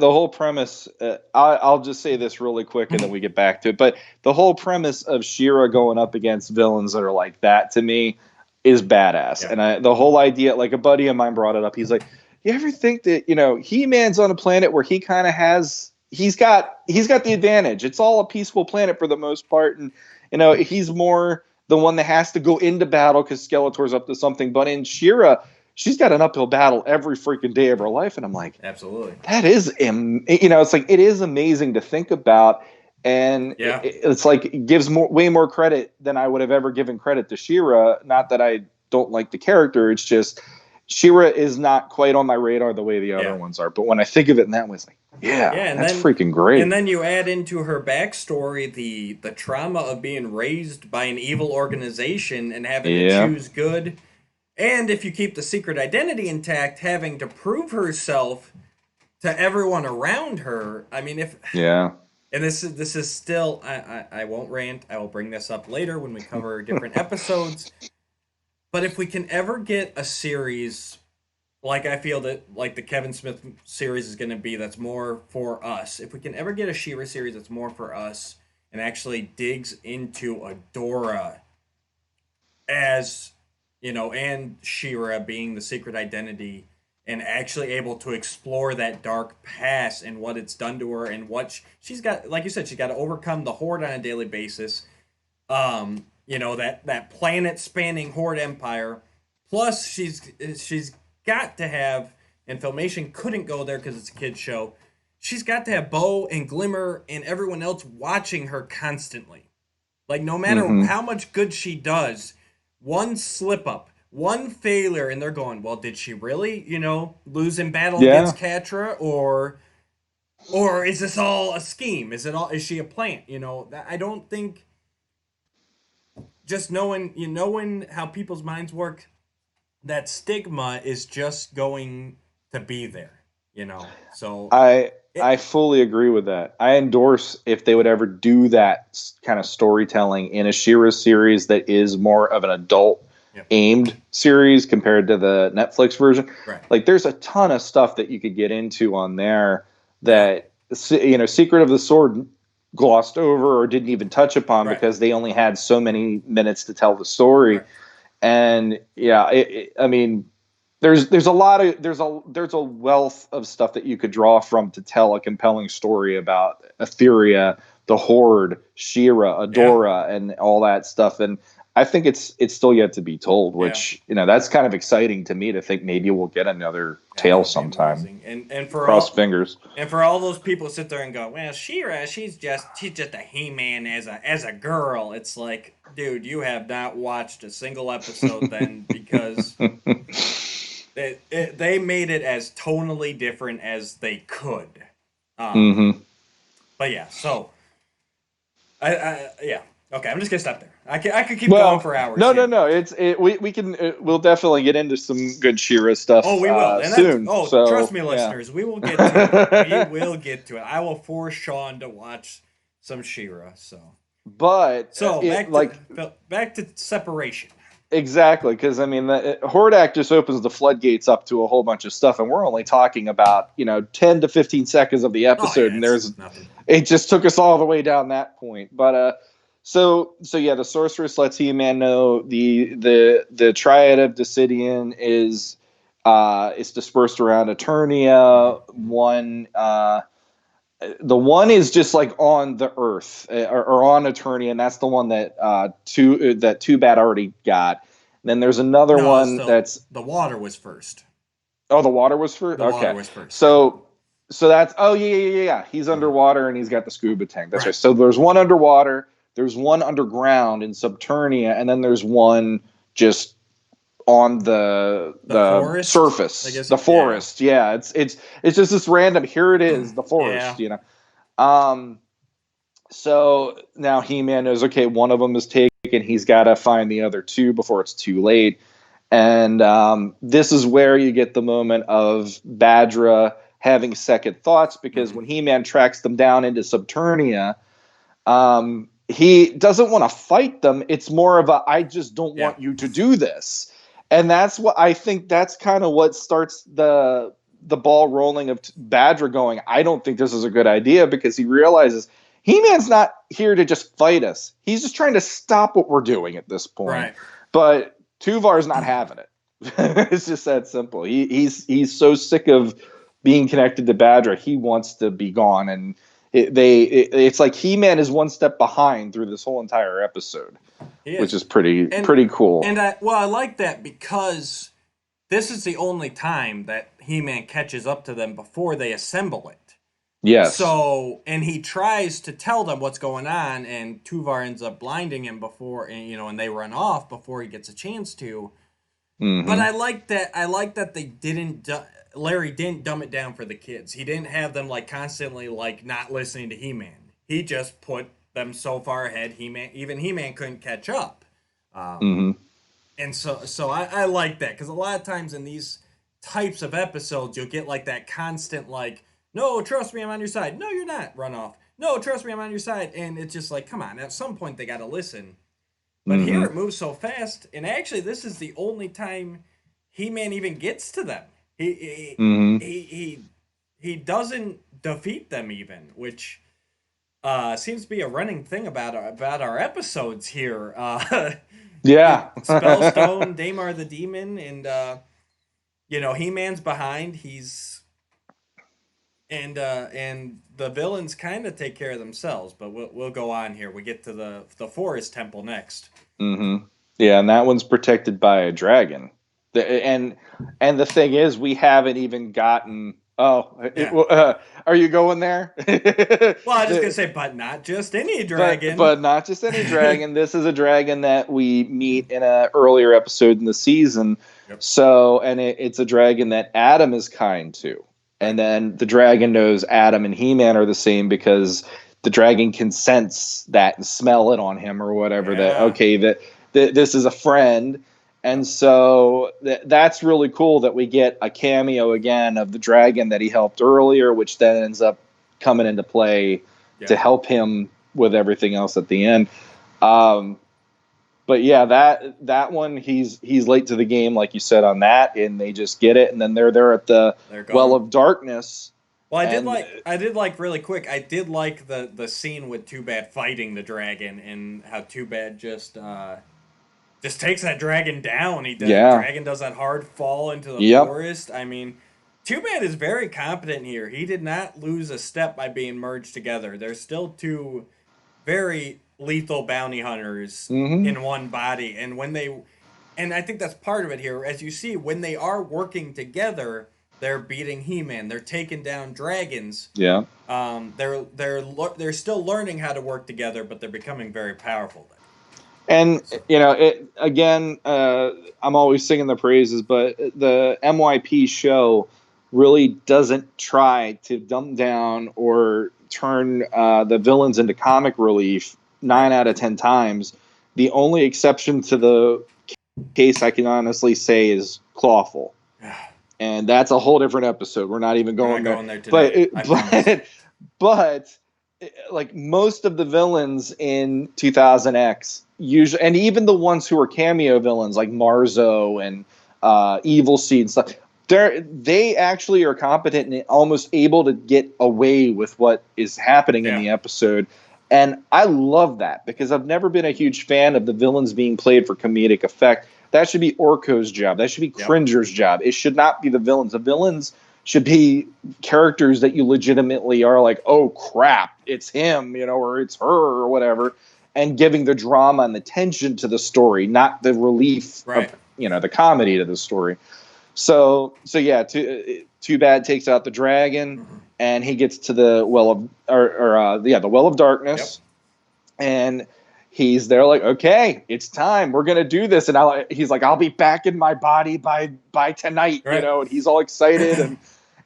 whole premise. I'll just say this really quick, and then we get back to it. But the whole premise of She-Ra going up against villains that are like that, to me, is badass. Yeah. And the whole idea, like a buddy of mine brought it up. He's like, "You ever think that He-Man's on a planet where he kind of he's got the advantage. It's all a peaceful planet for the most part, and he's more the one that has to go into battle because Skeletor's up to something. But in She-Ra, she's got an uphill battle every freaking day of her life." And I'm like, absolutely, that is, it's like, it is amazing to think about. And it's like, it gives way more credit than I would have ever given credit to She-Ra. Not that I don't like the character. It's just She-Ra is not quite on my radar the way the other ones are. But when I think of it in that way, it's like, and that's freaking great. And then you add into her backstory the trauma of being raised by an evil organization and having to choose good. And if you keep the secret identity intact, having to prove herself to everyone around her. I mean, and this is still, I won't rant. I will bring this up later when we cover different episodes. But if we can ever get a series, like I feel that like the Kevin Smith series is going to be, that's more for us. If we can ever get a She-Ra series that's more for us and actually digs into Adora as, and She-Ra being the secret identity, and actually able to explore that dark past and what it's done to her and what she's got, like you said, she's got to overcome the Horde on a daily basis. That planet-spanning Horde empire. Plus, she's got to have, and Filmation couldn't go there because it's a kid's show, she's got to have Bo and Glimmer and everyone else watching her constantly. Like, no matter how much good she does, one slip-up, one failure, and they're going, well, did she really, lose in battle against Catra, or is this all a scheme? Is she a plant? I don't think, just knowing how people's minds work, that stigma is just going to be there, So I fully agree with that. I endorse if they would ever do that kind of storytelling in a She-Ra series that is more of an adult aimed series compared to the Netflix version. Right. Like, there's a ton of stuff that you could get into on there that Secret of the Sword glossed over or didn't even touch upon because they only had so many minutes to tell the story. Right. And I mean, there's a wealth of stuff that you could draw from to tell a compelling story about Etheria, the Horde, She-Ra, Adora, and all that stuff. And I think it's still yet to be told, which that's kind of exciting to me to think maybe we'll get another tale sometime. And for cross fingers. And for all those people who sit there and go, well, She-Ra, she's just a He-Man as a girl. It's like, dude, you have not watched a single episode then, because they made it as tonally different as they could. But yeah, so okay, I'm just gonna stop there. I could keep going for hours. No. We can. We'll definitely get into some good She-Ra stuff. Oh, we will soon. Trust me, listeners, we will get to it. We will get to it. I will force Sean to watch some She-Ra. Back to separation. Exactly, because I mean, the Hordak just opens the floodgates up to a whole bunch of stuff, and we're only talking about 10 to 15 seconds of the episode, and it just took us all the way down that point. But so the sorceress lets He-Man know the triad of Decidian is dispersed around Eternia. One The one is just like on the Earth or on Eternia, and that's the one that Too Bad already got. Then there's another No, one that's the water was first. the water was first. The water Okay, was first. so that's yeah. He's underwater and he's got the scuba tank. That's right. So there's one underwater, there's one underground in Subternia, and then there's one just on the forest, surface, I guess. the forest. Yeah, it's just this random. Here it is, the forest. Yeah. So now He-Man knows, okay, one of them is taken. He's got to find the other two before it's too late. And this is where you get the moment of Badra having second thoughts, because when He-Man tracks them down into Subternia, he doesn't want to fight them. It's more of I just don't want you to do this. And that's what I think, that's kind of what starts the ball rolling of Badra going, I don't think this is a good idea, because he realizes He-Man's not here to just fight us. He's just trying to stop what we're doing at this point. Right. But Tuvar's not having it. It's just that simple. He's so sick of being connected to Badra. He wants to be gone. And it's like He-Man is one step behind through this whole entire episode, which is pretty cool. And I like that, because this is the only time that He-Man catches up to them before they assemble it. Yes. So, and he tries to tell them what's going on, and Tuvar ends up blinding him before, and they run off before he gets a chance to. Mm-hmm. But I like that they didn't. Larry didn't dumb it down for the kids. He didn't have them constantly not listening to He-Man. He just put them so far ahead. He-Man couldn't catch up. And so I like that, because a lot of times in these types of episodes, you'll get that constant no, trust me, I'm on your side. No, you're not. Run off. No, trust me, I'm on your side. And it's just come on. At some point, they got to listen. But here it moves so fast. And actually, this is the only time He-Man even gets to them. He doesn't defeat them even, which seems to be a running thing about our episodes here. Yeah. Spellstone, Damar the Demon, and He-Man's behind. And the villains kind of take care of themselves, but we'll go on here. We get to the Forest Temple next. Mm-hmm. Yeah, and that one's protected by a dragon. And the thing is, we haven't even gotten. Are you going there? Well, I was just gonna say, but not just any dragon. But not just any dragon. This is a dragon that we meet in an earlier episode in the season. Yep. So, and it's a dragon that Adam is kind to. And then the dragon knows Adam and He-Man are the same, because the dragon can sense that and smell it on him or whatever. Yeah. That this is a friend. And so that's really cool that we get a cameo again of the dragon that he helped earlier, which then ends up coming into play to help him with everything else at the end. But yeah, that one, he's late to the game, like you said, on that, and they just get it, and then they're there at the Well of Darkness. Well, I did like really quick. I did like the scene with Too Bad fighting the dragon, and how Too Bad just takes that dragon down. The dragon does that hard fall into the forest. I mean, Too Bad is very competent here. He did not lose a step by being merged together. There's still two very lethal bounty hunters in one body, and I think that's part of it here. As you see, when they are working together, they're beating He-Man. They're taking down dragons. Yeah. They're still learning how to work together, but they're becoming very powerful. And I'm always singing the praises, but the MYP show really doesn't try to dumb down or turn the villains into comic relief 9 out of 10 times. The only exception to the case I can honestly say is Clawful. And that's a whole different episode. We're not even going there today. But most of the villains in 2000X, usually, and even the ones who are cameo villains like Marzo and Evil Seed and stuff, they actually are competent and almost able to get away with what is happening in the episode. And I love that, because I've never been a huge fan of the villains being played for comedic effect. That should be Orko's job. That should be Cringer's job. It should not be the villains. The villains should be characters that you legitimately are like, oh crap, it's him, or it's her or whatever, and giving the drama and the tension to the story, not the relief Right. of, the comedy to the story. So yeah, Too Bad takes out the dragon, and he gets to the well of the well of darkness, and he's there like, okay, it's time, we're gonna do this, and he's like, I'll be back in my body by tonight, Right. And he's all excited,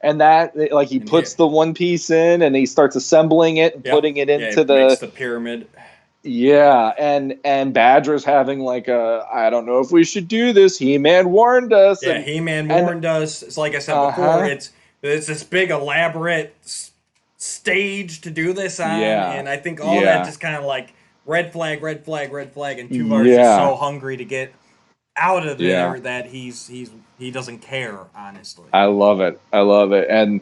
and that like he puts the one piece in, and he starts assembling it and putting it into makes the pyramid. Yeah, and Badger's having like I don't know if we should do this. He-Man warned us. Yeah, He-Man warned us. It's like I said before. It's this big elaborate stage to do this on, and I think all that just kind of like red flag, red flag, red flag, and Tuvar's just so hungry to get out of there that he doesn't care, honestly. I love it, and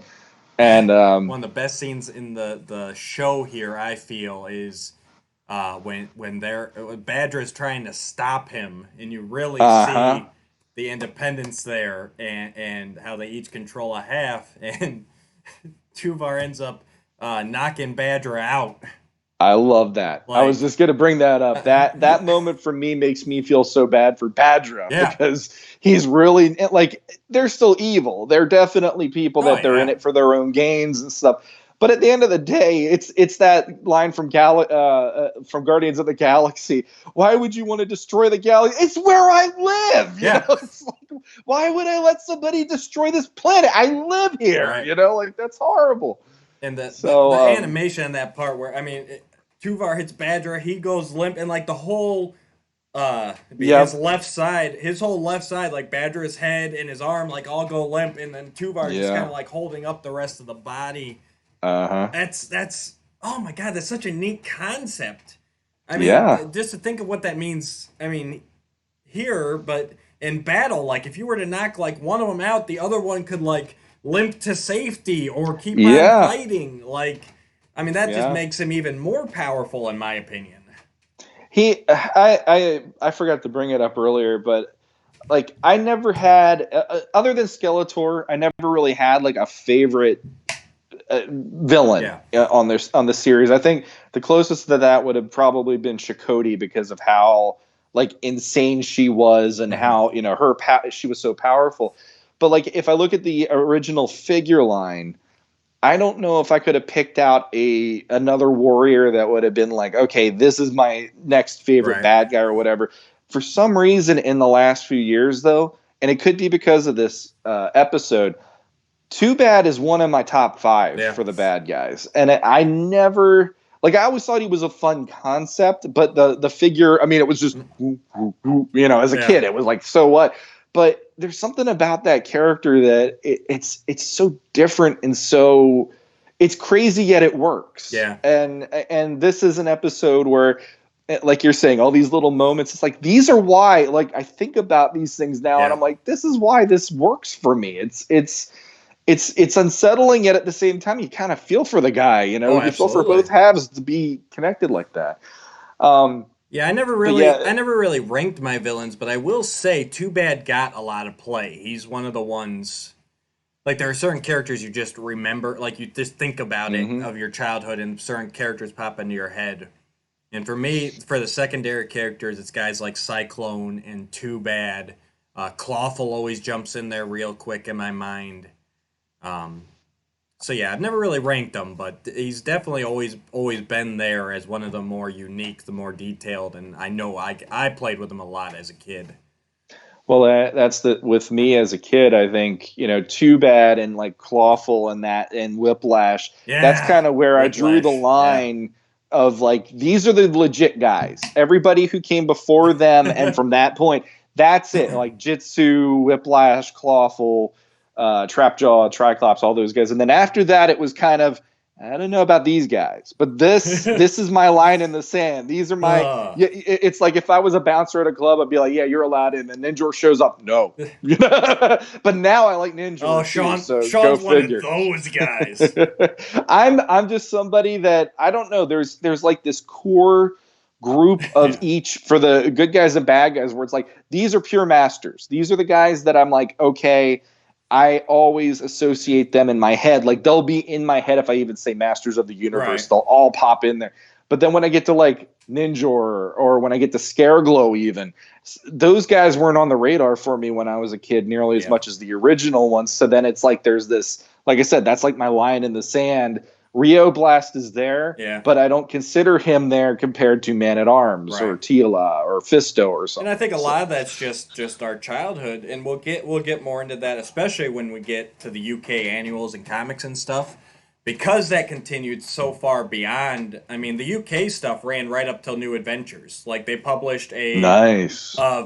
one of the best scenes in the show here, I feel, is when Badger is trying to stop him, and you really see the independence there, and how they each control a half, and Tuvar ends up knocking Badger out. I love that. I was just going to bring that up. That moment for me makes me feel so bad for Badger, because he's really like, they're still evil. They're definitely people that they're in it for their own gains and stuff. But at the end of the day, it's that line from Guardians of the Galaxy. Why would you want to destroy the galaxy? It's where I live. You know? It's like, why would I let somebody destroy this planet? I live here. Right. Like, that's horrible. And the animation in that part where, I mean, Tuvar hits Badger, he goes limp, and like the whole his left side, like Badger's head and his arm like all go limp, and then Tuvar just kind of like holding up the rest of the body. That's oh my god, that's such a neat concept. I mean, just to think of what that means. I mean, here, but in battle, like if you were to knock like one of them out, the other one could like limp to safety or keep on fighting. Like, I mean, that just makes him even more powerful, in my opinion. I forgot to bring it up earlier, but like I never had, other than Skeletor, I never really had like a favorite villain on the series. I think the closest to that would have probably been Chakotay, because of how like insane she was and how she was so powerful. But like if I look at the original figure line, I don't know if I could have picked out another warrior that would have been like, okay, this is my next favorite bad guy or whatever. For some reason in the last few years though, and it could be because of this episode, Too Bad is one of my top 5 for the bad guys. And I never, like, I always thought he was a fun concept, but the figure, I mean, it was just, as a kid, it was like, so what? But there's something about that character that it's so different, and so it's crazy, yet it works. Yeah. And this is an episode where, like you're saying, all these little moments, it's like, these are why, like, I think about these things now and I'm like, this is why this works for me. It's unsettling, yet at the same time, you kind of feel for the guy, you feel for both halves to be connected like that. I never really ranked my villains, but I will say Too Bad got a lot of play. He's one of the ones, like, there are certain characters you just remember, like, you just think about it of your childhood, and certain characters pop into your head. And for me, for the secondary characters, it's guys like Cyclone and Too Bad. Clawful always jumps in there real quick in my mind. So yeah, I've never really ranked him, but he's definitely always been there as one of the more unique, the more detailed, and I know I played with him a lot as a kid. Well, that's with me as a kid, I think, Too Bad and like Clawful and Whiplash. Yeah, that's kind of where Whiplash, I drew the line of like, these are the legit guys. Everybody who came before them, and from that point, that's it. Like Jitsu, Whiplash, Clawful, Trapjaw, Triclops, all those guys. And then after that, it was kind of, I don't know about these guys, but this is my line in the sand. These are my. It's like if I was a bouncer at a club, I'd be like, "Yeah, you're allowed in." And Ninja shows up, no. But now I like Ninja. Oh, Sean's one of those guys. I'm just somebody that I don't know. There's like this core group of each for the good guys and bad guys, where it's like, these are pure masters. These are the guys that I'm like, okay, I always associate them in my head. Like they'll be in my head if I even say Masters of the Universe. Right. They'll all pop in there. But then when I get to like Ninja or when I get to Scareglow, even those guys weren't on the radar for me when I was a kid nearly as much as the original ones. So then it's like there's this, like I said, that's like my line in the sand. Rio Blast is there, but I don't consider him there compared to Man at Arms or Tila or Fisto or something. And I think a lot of that's just our childhood, and we'll get more into that, especially when we get to the UK annuals and comics and stuff, because that continued so far beyond. I mean, the UK stuff ran right up till New Adventures. Like they published a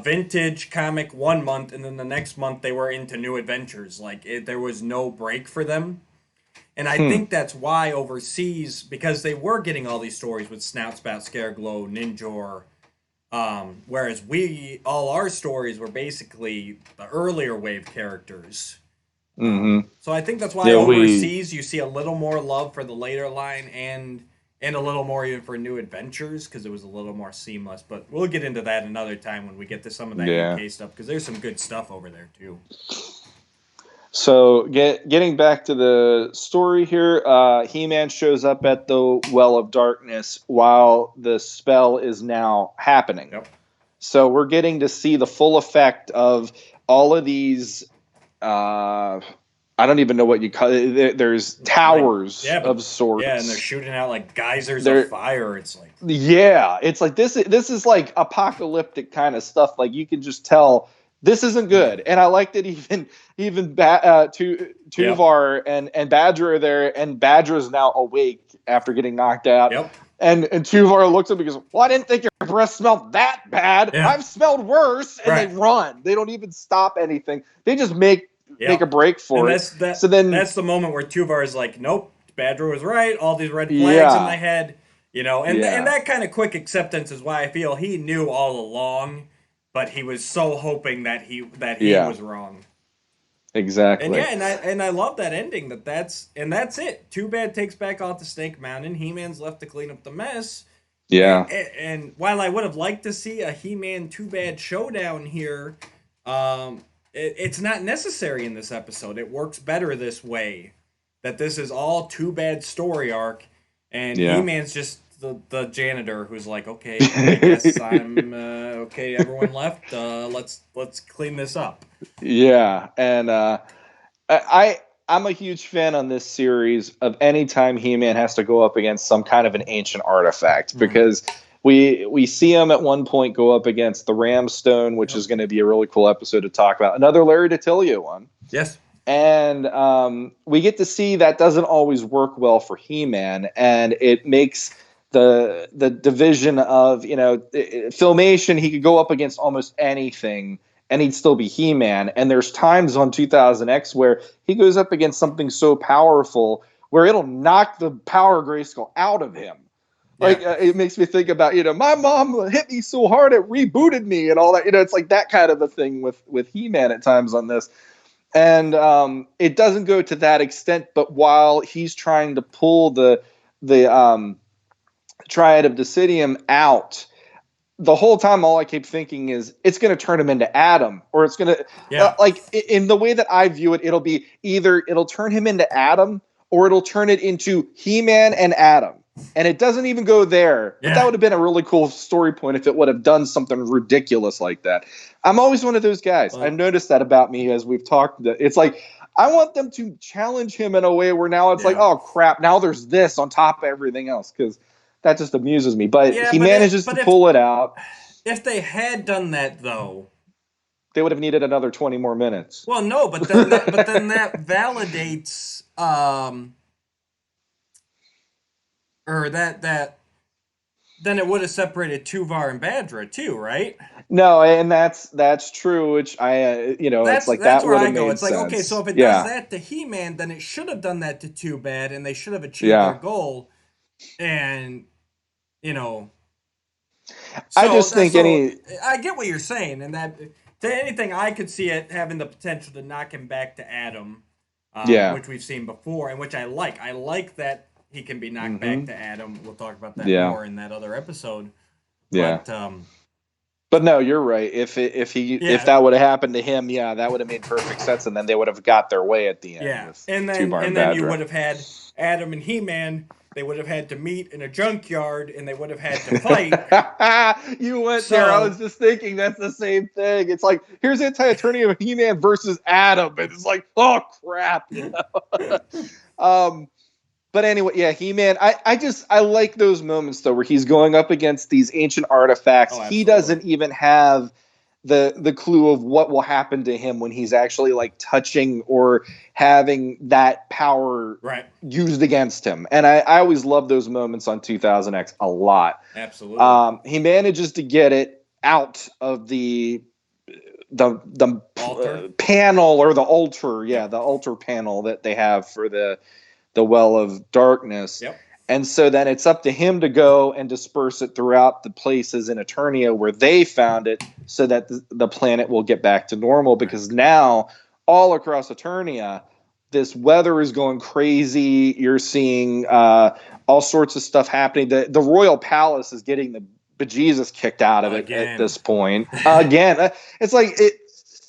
vintage comic 1 month, and then the next month they were into New Adventures. Like there was no break for them. And I think that's why overseas, because they were getting all these stories with Snoutspout, Scareglow, Ninjor, whereas all our stories were basically the earlier wave characters. So I think that's why overseas you see a little more love for the later line and a little more even for New Adventures because it was a little more seamless. But we'll get into that another time when we get to some of that UK stuff because there's some good stuff over there too. So getting back to the story here, He-Man shows up at the Well of Darkness while the spell is now happening. Yep. So we're getting to see the full effect of all of these. I don't even know what you call it. There's towers of sorts. Yeah, and they're shooting out like geysers of fire. It's like it's like this is like apocalyptic kind of stuff. Like you can just tell. This isn't good, and I like that even Tuvar and Badger are there, and Badger is now awake after getting knocked out. Yep. And Tuvar looks at him and goes, "Well, I didn't think your breath smelled that bad. Yeah. I've smelled worse." And they run. They don't even stop anything. They just make a break for it. So then that's the moment where Tuvar is like, "Nope, Badger was right. All these red flags in my head, and that kind of quick acceptance is why I feel he knew all along." But he was so hoping that he was wrong. Exactly. And I love that ending. That's it. Too Bad takes back off the Snake Mountain. He-Man's left to clean up the mess. Yeah. And while I would have liked to see a He-Man Too Bad showdown here, it's not necessary in this episode. It works better this way. That this is all Too Bad story arc, and He-Man's just the janitor who's like, okay, I guess I'm okay. Everyone left. Let's clean this up. Yeah, and I'm a huge fan on this series of any time He-Man has to go up against some kind of an ancient artifact because we see him at one point go up against the Ramstone, which is going to be a really cool episode to talk about. Another Larry DeTilio one. Yes. And we get to see that doesn't always work well for He-Man, and it makes the division of Filmation. He could go up against almost anything and he'd still be He-Man. And there's times on 2000X where he goes up against something so powerful where it'll knock the power Grayskull out of him. Like it makes me think about my mom hit me so hard it rebooted me and all that. It's like that kind of a thing with He-Man at times on this. And it doesn't go to that extent, but while he's trying to pull the Triad of Decidium out, the whole time all I keep thinking is it's going to turn him into Adam, or it's going to like in the way that I view it, it'll be either it'll turn him into Adam or it'll turn it into He-Man and Adam. And it doesn't even go there. But that would have been a really cool story point if it would have done something ridiculous like that. I'm always one of those guys. I've noticed that about me as we've talked. It's like I want them to challenge him in a way where now it's like, oh crap, now there's this on top of everything else, because that just amuses me. But he manages to pull it out. If they had done that, though, they would have needed another 20 more minutes. Well, no, but then that validates, or that then it would have separated Tuvar and Badra too, right? No, and that's true. Which it's like that would have made sense. It's like, okay, so if it does that to He-Man, then it should have done that to Too Bad, and they should have achieved their goal. And I just think I get what you're saying, and that to anything I could see it having the potential to knock him back to Adam, which we've seen before, and which I like. I like that he can be knocked back to Adam. We'll talk about that more in that other episode. Yeah. But But no, you're right. If that would have happened to him, yeah, that would have made perfect sense, and then they would have got their way at the end. Yeah, With and then you would have had Adam and He-Man. They would have had to meet in a junkyard, and they would have had to fight. You went there. I was just thinking that's the same thing. It's like, here's Anti-Eternia He-Man versus Adam, and it's like, oh crap. You know? But anyway, yeah, He-Man. I like those moments though, where he's going up against these ancient artifacts. Oh, he doesn't even have the clue of what will happen to him when he's actually like touching or having that power used against him. And I always love those moments on 2000X a lot. Absolutely. He manages to get it out of the panel or the altar. Yeah, the altar panel that they have for the Well of Darkness. Yep. And so then it's up to him to go and disperse it throughout the places in Eternia where they found it so that the planet will get back to normal. Because now, all across Eternia, this weather is going crazy. You're seeing all sorts of stuff happening. The Royal Palace is getting the bejesus kicked out of it at this point. Again, it's like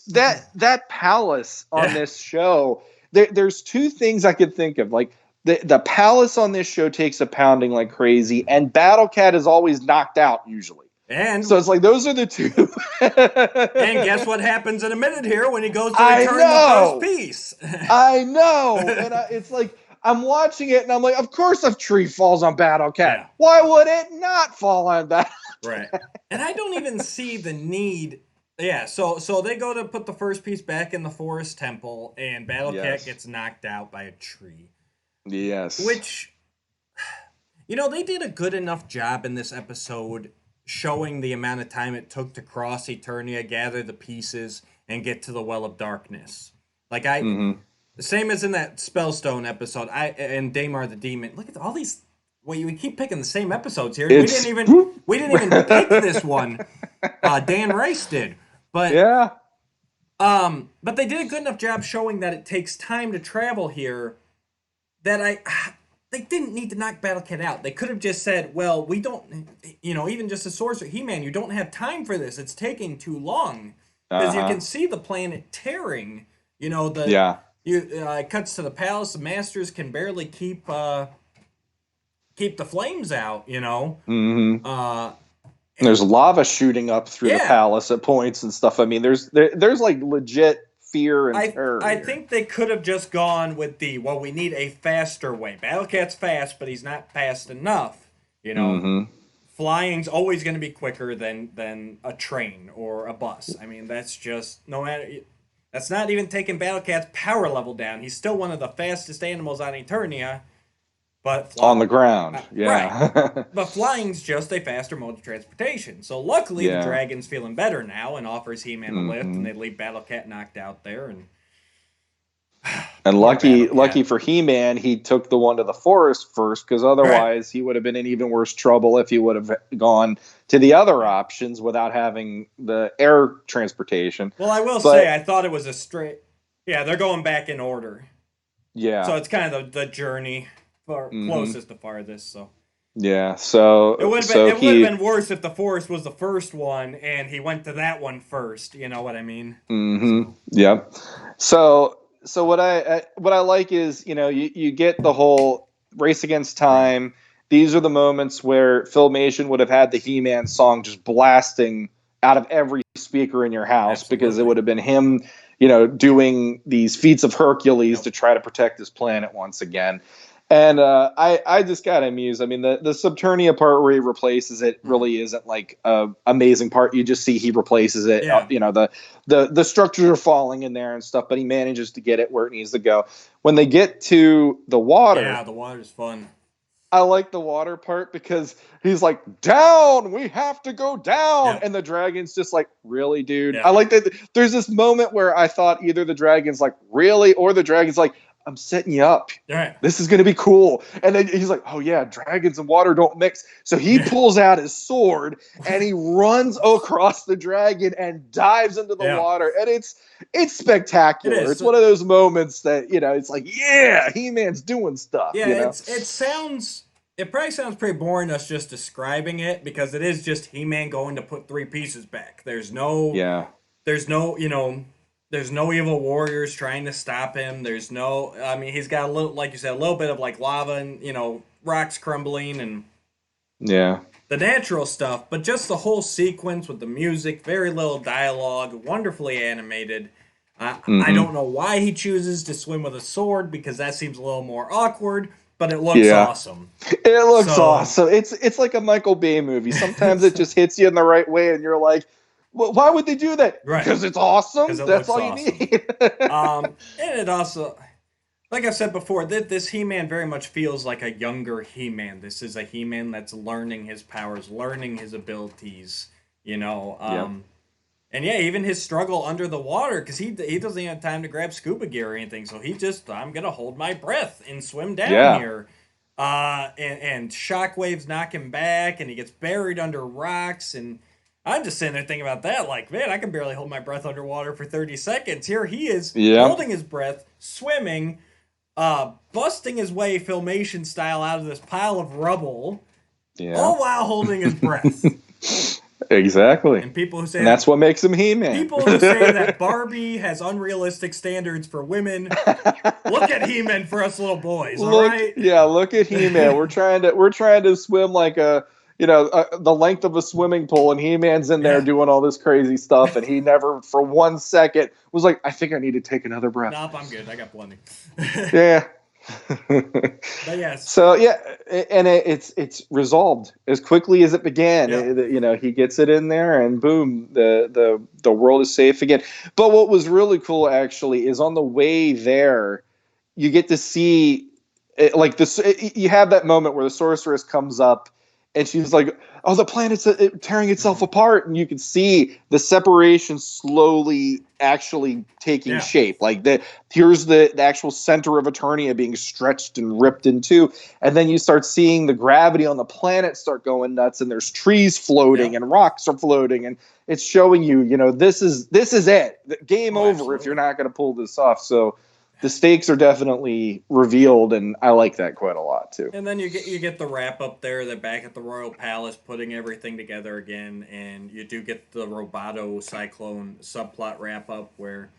that palace on this show. There's two things I could think of. Like, the palace on this show takes a pounding like crazy, and Battle Cat is always knocked out usually. And so it's like those are the two. And guess what happens in a minute here when he goes to return the first piece? I know, and it's like I'm watching it, and I'm like, of course, a tree falls on Battle Cat. Yeah. Why would it not fall on Battle Cat? Right. And I don't even see the need. Yeah, so they go to put the first piece back in the forest temple, and Battle Cat gets knocked out by a tree. Yes. Which, they did a good enough job in this episode showing the amount of time it took to cross Eternia, gather the pieces, and get to the Well of Darkness. Like, the same as in that Spellstone episode, and Daimar the Demon. Look at all these. We keep picking the same episodes here. We didn't even pick this one. Dan Rice did. But yeah. But they did a good enough job showing that it takes time to travel here that they didn't need to knock Battle Cat out. They could have just said, well, we don't, even just a Sorcerer He-Man, you don't have time for this. It's taking too long. Because you can see the planet tearing. It cuts to the palace. The Masters can barely keep the flames out, There's lava shooting up through the palace at points and stuff. I mean, there's like legit fear and terror. I think they could have just gone with we need a faster way. Battle Cat's fast, but he's not fast enough. Flying's always going to be quicker than a train or a bus. I mean, that's just that's not even taking Battle Cat's power level down. He's still one of the fastest animals on Eternia. But on the ground, yeah. Right. But flying's just a faster mode of transportation. So luckily, the dragon's feeling better now and offers He-Man a lift, and they leave Battle Cat knocked out there. And lucky for He-Man, he took the one to the forest first, because otherwise he would have been in even worse trouble if he would have gone to the other options without having the air transportation. Well, I will say, I thought it was a straight. Yeah, they're going back in order. Yeah. So it's kind of the journey. Closest to farthest, so it would have been worse if the forest was the first one and he went to that one first. You know what I mean? Yep. So what I like is you get the whole race against time. These are the moments where Filmation would have had the He-Man song just blasting out of every speaker in your house. Absolutely. Because it would have been him doing these feats of Hercules to try to protect this planet once again. And I just got amused. I mean, the Subternia part where he replaces it really isn't like an amazing part. You just see he replaces it. Yeah. The structures are falling in there and stuff, but he manages to get it where it needs to go. When they get to the water. Yeah, the water's fun. I like the water part because he's like, down, we have to go down. Yeah. And the dragon's just like, really, dude? Yeah. I like that. There's this moment where I thought either the dragon's like, really? Or the dragon's like, I'm setting you up. Right. This is going to be cool. And then he's like, oh, yeah, dragons and water don't mix. So he pulls out his sword and he runs across the dragon and dives into the water. And it's spectacular. It's one of those moments that, it's like, yeah, He-Man's doing stuff. Yeah, it it probably sounds pretty boring us just describing it because it is just He-Man going to put three pieces back. Yeah. There's no, there's no evil warriors trying to stop him. There's no, I mean, he's got a little, like you said, a little bit of like lava and, rocks crumbling and Yeah. the natural stuff, but just the whole sequence with the music, very little dialogue, wonderfully animated. I Mm-hmm. don't know why he chooses to swim with a sword because that seems a little more awkward, but it looks Yeah. awesome. It looks So, awesome. It's like a Michael Bay movie. Sometimes it just hits you in the right way, and you're like, Why would they do that? right, Because it's awesome. because it That's looks all you awesome. need." And it also, like I've said before, this He-Man very much feels like a younger He-Man. This is a He-Man that's learning his powers, learning his abilities, you know. Yeah. And yeah, even his struggle under the water, because he doesn't even have time to grab scuba gear or anything. So he just, I'm going to hold my breath and swim down Yeah. here. And shockwaves knock him back, and he gets buried under rocks. And I'm just sitting there thinking about that, like, man, I can barely hold my breath underwater for 30 seconds. Here he is Yeah. holding his breath, swimming, busting his way Filmation style out of this pile of rubble, Yeah. all while holding his breath. Exactly. And people who say And that's what makes him He-Man. people who say that Barbie has unrealistic standards for women, look at He-Man for us little boys, all right? Yeah, look at He-Man. We're trying to swim like the length of a swimming pool, and He-Man's in there Yeah. doing all this crazy stuff, and he never for 1 second was like, I think I need to take another breath. Nope, I'm good. I got plenty. Yeah. But yes. So yeah, and it's resolved as quickly as it began. Yeah. He gets it in there, and boom, the world is safe again. But what was really cool actually is on the way there, you get to see like this. You have that moment where the sorceress comes up, and she's like, "Oh, the planet's tearing itself apart," and you can see the separation slowly actually taking Yeah. shape. Like here's the actual center of Eternia being stretched and ripped in two, and then you start seeing the gravity on the planet start going nuts, and there's trees floating and rocks are floating, and it's showing you, this is it. Game over absolutely. if you're not going to pull this off. So the stakes are definitely revealed, and I like that quite a lot too. And then you get the wrap up there. They're back at the Royal Palace, putting everything together again, and you do get the Roboto Cyclone subplot wrap up where,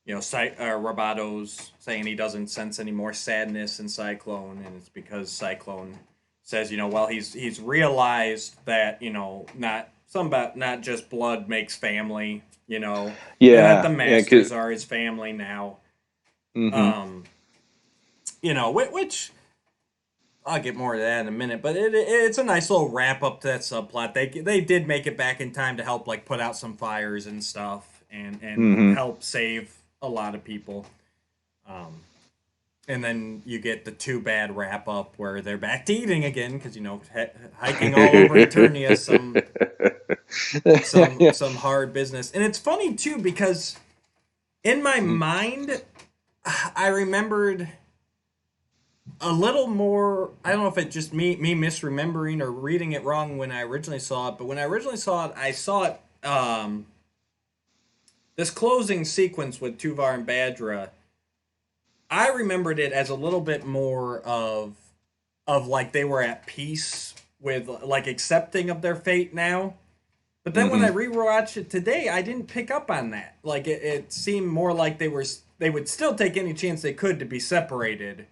Roboto's saying he doesn't sense any more sadness in Cyclone, and it's because Cyclone says, he's realized that not just blood makes family, and that the Masters are his family now. Mm-hmm. Which I'll get more to that in a minute, but it's a nice little wrap up to that subplot. They did make it back in time to help like put out some fires and stuff, and help save a lot of people. And then you get the too bad wrap up where they're back to eating again because hiking all over Eternia some hard business. And it's funny too because in my mind I remembered a little more. I don't know if it's just me misremembering or reading it wrong when I originally saw it, but when I originally saw it, I saw it this closing sequence with Tuvar and Badra. I remembered it as a little bit more of like they were at peace with like accepting of their fate now. But then when I rewatched it today, I didn't pick up on that. Like it seemed more like they would still take any chance they could to be separated.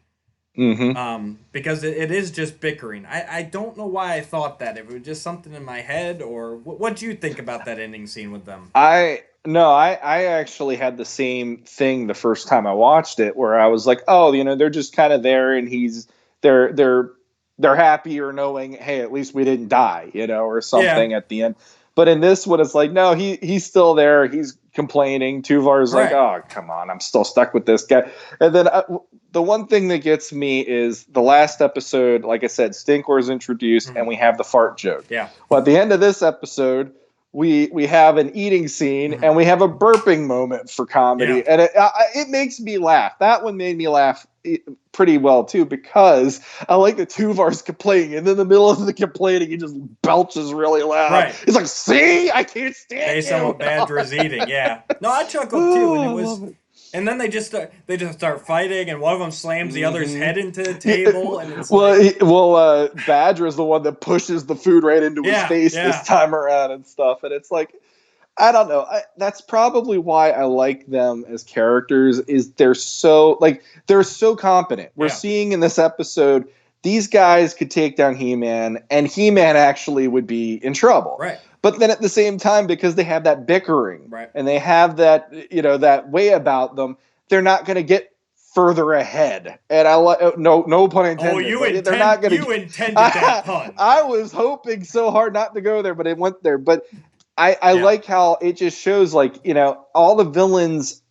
Because it is just bickering. I don't know why I thought that. If it was just something in my head, or what do you think about that ending scene with them? I actually had the same thing the first time I watched it, where I was like, oh, they're just kind of there, and they're happy or knowing, hey, at least we didn't die, or something at the end. But in this one, it's like, no, he's still there. He's complaining. Tuvar's like, oh, come on, I'm still stuck with this guy. And then the one thing that gets me is the last episode, like I said, Stinkor is introduced, and we have the fart joke. Yeah. Well, at the end of this episode, we have an eating scene, and we have a burping moment for comedy, and it makes me laugh. That one made me laugh pretty well too, because I like the Tuvar's complaining, and in the middle of the complaining, he just belches really loud. Right. He's like, "See, I can't stand based you." on what Badra's eating. Yeah. No, I chuckled too, and And then they just start fighting, and one of them slams the other's head into the Yeah, table, and it's Badger is the one that pushes the food right into his face this time around and stuff, and it's like, I don't know. That's probably why I like them as characters. Is they're so competent. We're seeing in this episode these guys could take down He-Man, and He-Man actually would be in trouble. Right. But then at the same time, because they have that bickering, and they have that that way about them, they're not going to get further ahead. And no pun intended. Oh, they're not going to. You intended that pun. I was hoping so hard not to go there, but it went there. But I like how it just shows, like, all the villains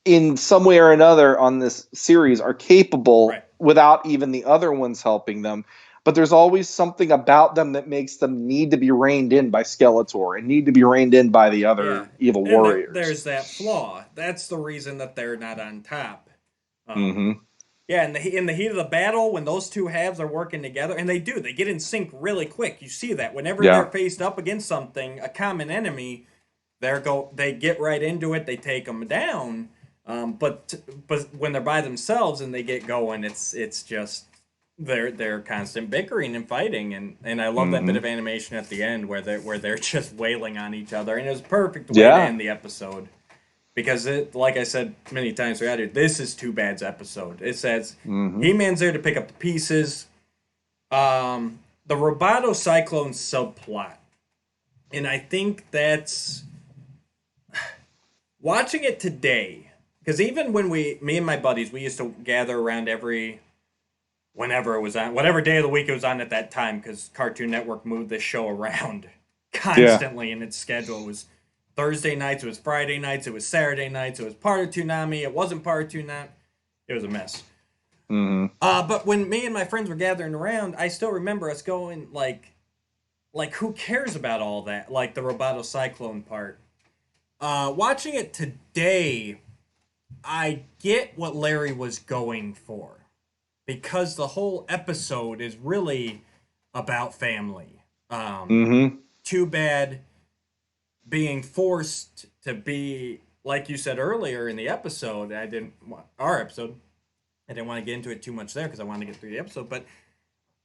in some way or another on this series are capable without even the other ones helping them. But there's always something about them that makes them need to be reined in by Skeletor and need to be reined in by the other evil warriors. There's that flaw. That's the reason that they're not on top. Yeah, in the heat of the battle, when those two halves are working together, and they get in sync really quick. You see that whenever they're faced up against something, a common enemy, they get right into it. They take them down. But when they're by themselves and they get going, it's just they're constant bickering and fighting, and I love that bit of animation at the end where they're just wailing on each other, and it was a perfect way to end the episode. Because like I said many times throughout it, this is Too Bad's episode. It says He-Man's there to pick up the pieces. The Roboto Cyclone subplot, and I think that's watching it today. Because even when me and my buddies, we used to gather around whenever it was on, whatever day of the week it was on at that time, because Cartoon Network moved this show around constantly in its schedule. It was Thursday nights, it was Friday nights, it was Saturday nights, it was part of Toonami, it wasn't part of Toonami. It was a mess. But when me and my friends were gathering around, I still remember us going, like who cares about all that? Like the Roboto Cyclone part. Watching it today, I get what Larry was going for. Because the whole episode is really about family. Too Bad being forced to be, like you said earlier in the episode, I didn't want to get into it too much there because I wanted to get through the episode, but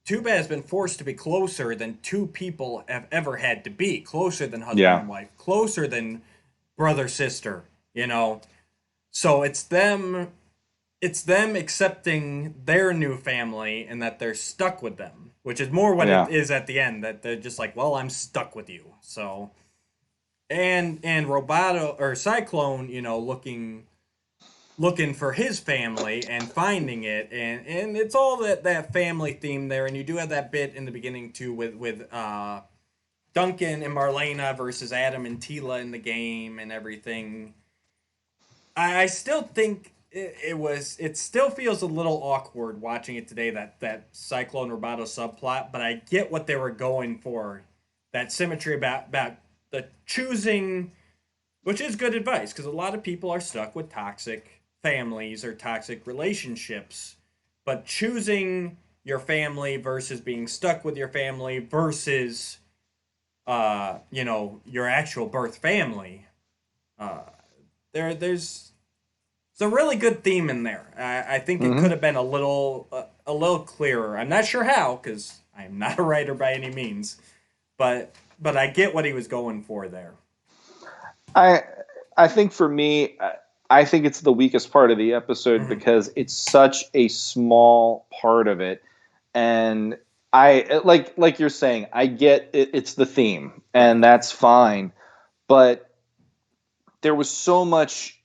Too Bad has been forced to be closer than two people have ever had to be. Closer than husband and wife. Closer than brother-sister, So it's them accepting their new family and that they're stuck with them, which is more what it is at the end, that they're just like, well, I'm stuck with you. So, and Roboto or Cyclone, looking for his family and finding it, and it's all that family theme there, and you do have that bit in the beginning too with Duncan and Marlena versus Adam and Tila in the game and everything. I still think it still feels a little awkward watching it today, that Cyclone Roboto subplot, but I get what they were going for. That symmetry about the choosing, which is good advice, because a lot of people are stuck with toxic families or toxic relationships, but choosing your family versus being stuck with your family versus your actual birth family, there's a really good theme in there. I think it could have been a little clearer. I'm not sure how, because I'm not a writer by any means, but I get what he was going for there. I think for me, I think it's the weakest part of the episode because it's such a small part of it, and I like you're saying, I get it, it's the theme, and that's fine, but there was so much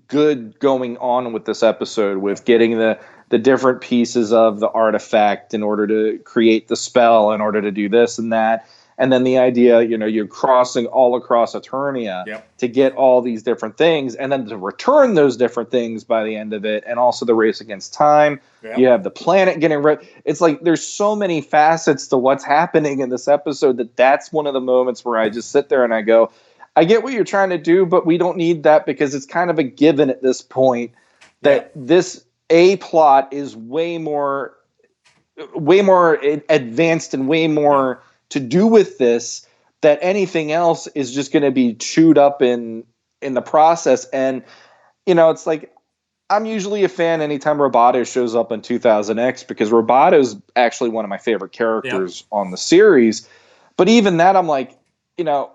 good going on with this episode, with getting the different pieces of the artifact in order to create the spell, in order to do this and that. And then the idea, you're crossing all across Eternia to get all these different things, and then to return those different things by the end of it, and also the race against time. Yep. You have the planet getting rid. It's like there's so many facets to what's happening in this episode that's one of the moments where I just sit there and I go, I get what you're trying to do, but we don't need that, because it's kind of a given at this point that this A plot is way more advanced and way more to do with this, that anything else is just going to be chewed up in the process. And it's like, I'm usually a fan anytime Roboto shows up in 2000X because Roboto's actually one of my favorite characters on the series. But even that, I'm like, you know,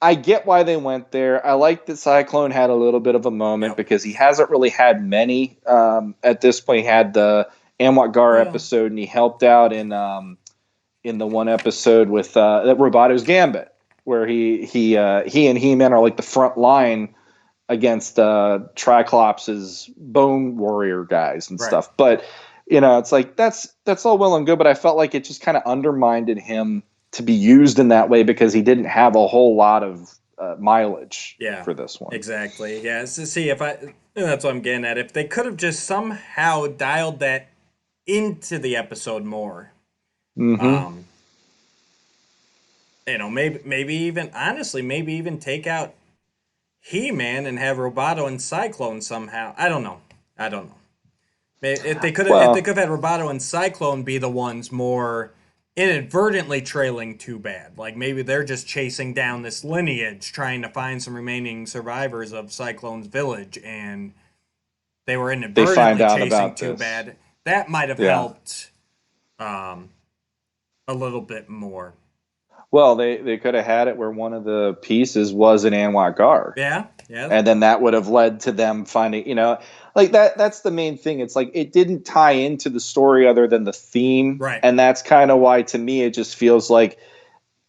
I get why they went there. I like that Cyclone had a little bit of a moment because he hasn't really had many. At this point, he had the Amwat Gar episode, and he helped out in the one episode with Roboto's Gambit, where he and He-Man are like the front line against Triclops's Bone Warrior guys and stuff. But it's like that's all well and good, but I felt like it just kind of undermined him to be used in that way because he didn't have a whole lot of mileage for this one. Exactly. Yeah. So see, that's what I'm getting at. If they could have just somehow dialed that into the episode more, maybe even take out He-Man and have Roboto and Cyclone somehow. I don't know. If they could have had Roboto and Cyclone be the ones more inadvertently trailing Too Bad, like maybe they're just chasing down this lineage, trying to find some remaining survivors of Cyclone's village, and they were inadvertently chasing Too Bad. That might have helped a little bit more. Well, they could have had it where one of the pieces was an Amwat Gar. Yeah. And then that would have led to them finding, like that's the main thing. It's like it didn't tie into the story other than the theme. Right. And that's kind of why, to me, it just feels like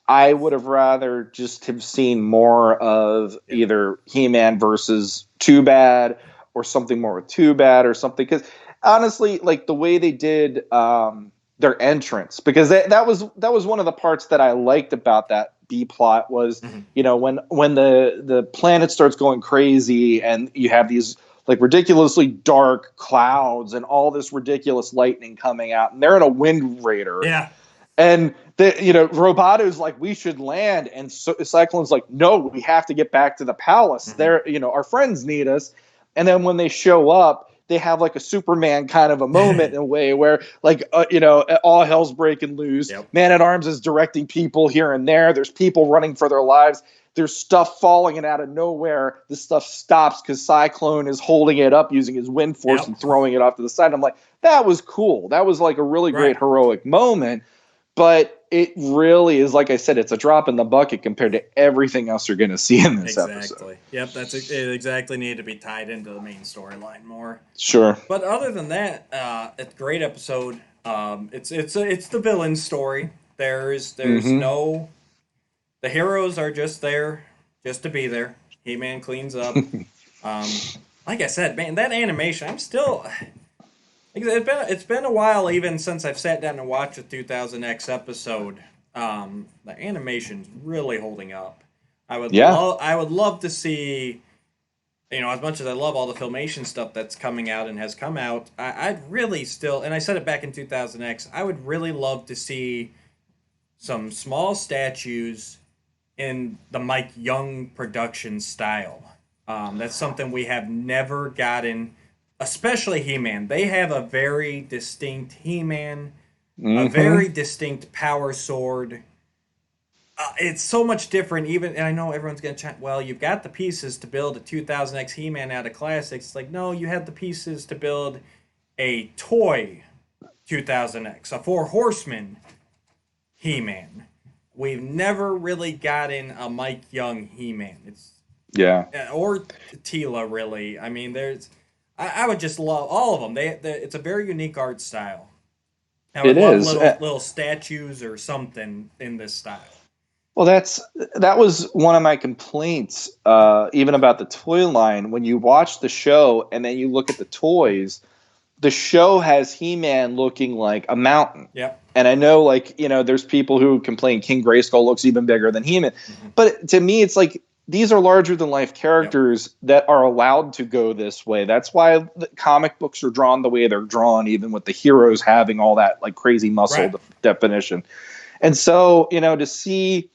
I would have rather just have seen more of either He-Man versus Too Bad or something more with Too Bad or something. Because honestly, like the way they did their entrance, because that was one of the parts that I liked about that B plot was, when the planet starts going crazy and you have these like ridiculously dark clouds and all this ridiculous lightning coming out, and they're in a Wind Raider. Yeah. And Roboto's like, we should land, and Cyclone's like, no, we have to get back to the palace. They're, our friends need us. And then when they show up, they have like a Superman kind of a moment in a way where like, all hell's breaking loose. Yep. Man-at-Arms is directing people here and there. There's people running for their lives. There's stuff falling, and out of nowhere, the stuff stops because Cyclone is holding it up using his wind force and throwing it off to the side. I'm like, that was cool. That was like a really great heroic moment. But it really is, like I said, it's a drop in the bucket compared to everything else you're going to see in this episode. Yep, it exactly needed to be tied into the main storyline more. Sure. But other than that, it's a great episode. It's the villain's story. There's no... The heroes are just there, just to be there. He-Man cleans up. Like I said, man, that animation, I'm still... It's been a while even since I've sat down and watched a 2000X episode. The animation's really holding up. I would love to see, as much as I love all the Filmation stuff that's coming out and has come out, I'd really still, and I said it back in 2000X, I would really love to see some small statues in the Mike Young production style. That's something we have never gotten. Especially He-Man. They have a very distinct He-Man, a very distinct Power Sword. It's so much different, and I know everyone's going to chat, well, you've got the pieces to build a 2000X He-Man out of classics. It's like, no, you had the pieces to build a toy 2000X, a Four Horsemen He-Man. We've never really gotten a Mike Young He-Man. Or Tila, really. I mean, I would just love all of them. It's a very unique art style. I would love little statues or something in this style. Well, that was one of my complaints, even about the toy line. When you watch the show and then you look at the toys, the show has He-Man looking like a mountain. Yep. And I know, there's people who complain King Grayskull looks even bigger than He-Man. But to me, it's like, these are larger-than-life characters that are allowed to go this way. That's why the comic books are drawn the way they're drawn, even with the heroes having all that like crazy muscle definition. And so, to see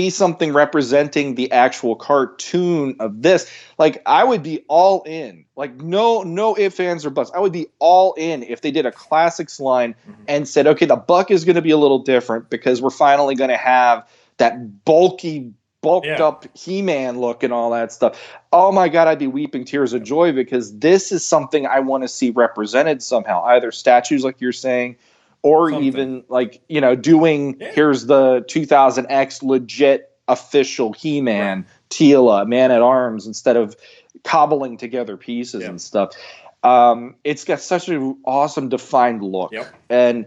something representing the actual cartoon of this, like I would be all in. Like no ifs, ands, or buts. I would be all in if they did a classics line and said, okay, the buck is going to be a little different because we're finally going to have that bulky bulked up He-Man look and all that stuff. Oh my God, I'd be weeping tears of joy because this is something I want to see represented somehow. Either statues, like you're saying, or Something. even like, doing here's the 2000X legit official He-Man, Teela, Man-at-Arms, instead of cobbling together pieces and stuff. It's got such an awesome defined look. And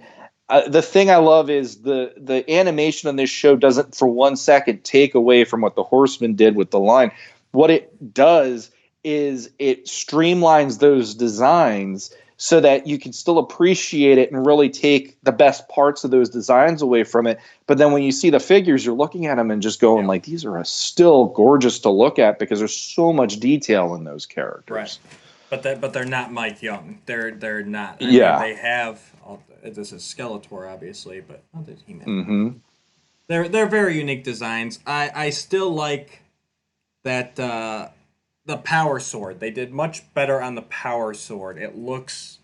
the thing I love is the animation on this show doesn't for 1 second take away from what the Horsemen did with the line. What it does is it streamlines those designs so that you can still appreciate it and really take the best parts of those designs away from it. But then when you see the figures, you're looking at them and just going like, these are still gorgeous to look at because there's so much detail in those characters. Right. But they're not Mike Young. They're not. I mean, they have. This is Skeletor, obviously, but not that He-Man. They're very unique designs. I still like that the Power Sword. They did much better on the Power Sword. It looks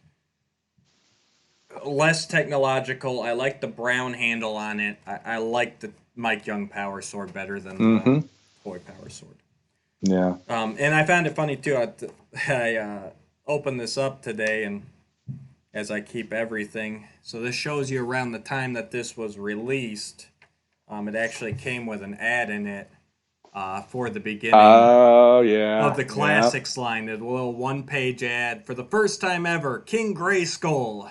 less technological. I like the brown handle on it. I like the Mike Young Power Sword better than the toy Power Sword. Yeah. And I found it funny too. I opened this up today, and as I keep everything, so this shows you around the time that this was released. It actually came with an ad in it for the beginning of the Classics line. A little one-page ad for the first time ever, King Grayskull.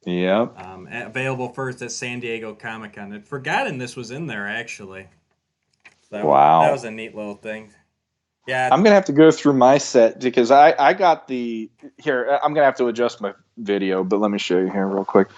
Yep. Available first at San Diego Comic-Con. I'd forgotten this was in there, actually. So that was a neat little thing. Yeah, I'm gonna have to go through my set because I got the here. I'm gonna have to adjust my video, but let me show you here real quick.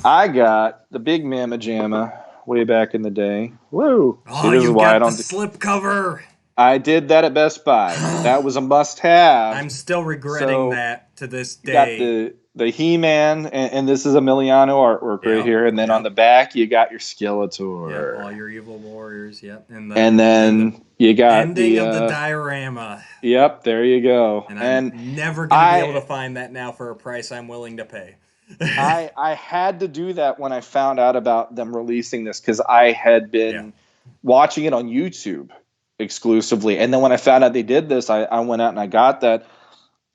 I got the big Mamma Jamma way back in the day. Woo! Oh, you got the slip cover. I did that at Best Buy. That was a must-have. I'm still regretting that to this day. You got the He-Man, and this is Emiliano artwork right here. And then on the back, you got your Skeletor. Yep, all your evil warriors. Yep. And then you got ending of the diorama. Yep, there you go. And I'm never going to be able to find that now for a price I'm willing to pay. I had to do that when I found out about them releasing this because I had been watching it on YouTube exclusively. And then when I found out they did this, I went out and I got that.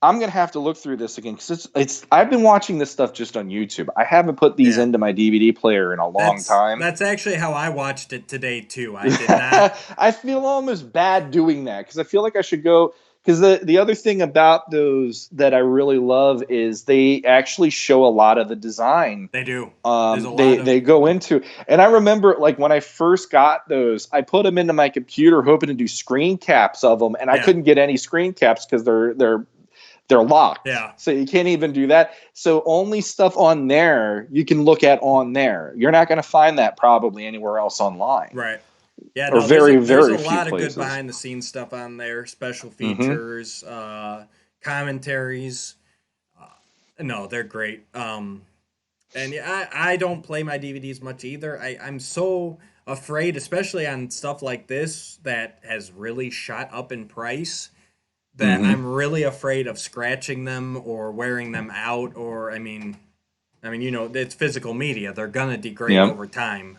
I'm going to have to look through this again because I've been watching this stuff just on YouTube. I haven't put these into my DVD player in a long time. That's actually how I watched it today, too. I did not. I feel almost bad doing that because I feel like I should go. Because the other thing about those that I really love is they actually show a lot of the design. They do. They go into. And I remember like when I first got those, I put them into my computer hoping to do screen caps of them. And I couldn't get any screen caps because they're locked. Yeah. So you can't even do that. So only stuff on there you can look at on there. You're not going to find that probably anywhere else online. Right. Yeah, or there's a lot of good behind the scenes stuff on there, special features, commentaries. No, they're great. And I don't play my DVDs much either. I'm so afraid, especially on stuff like this that has really shot up in price, that I'm really afraid of scratching them or wearing them out. Or I mean, it's physical media; they're gonna degrade over time.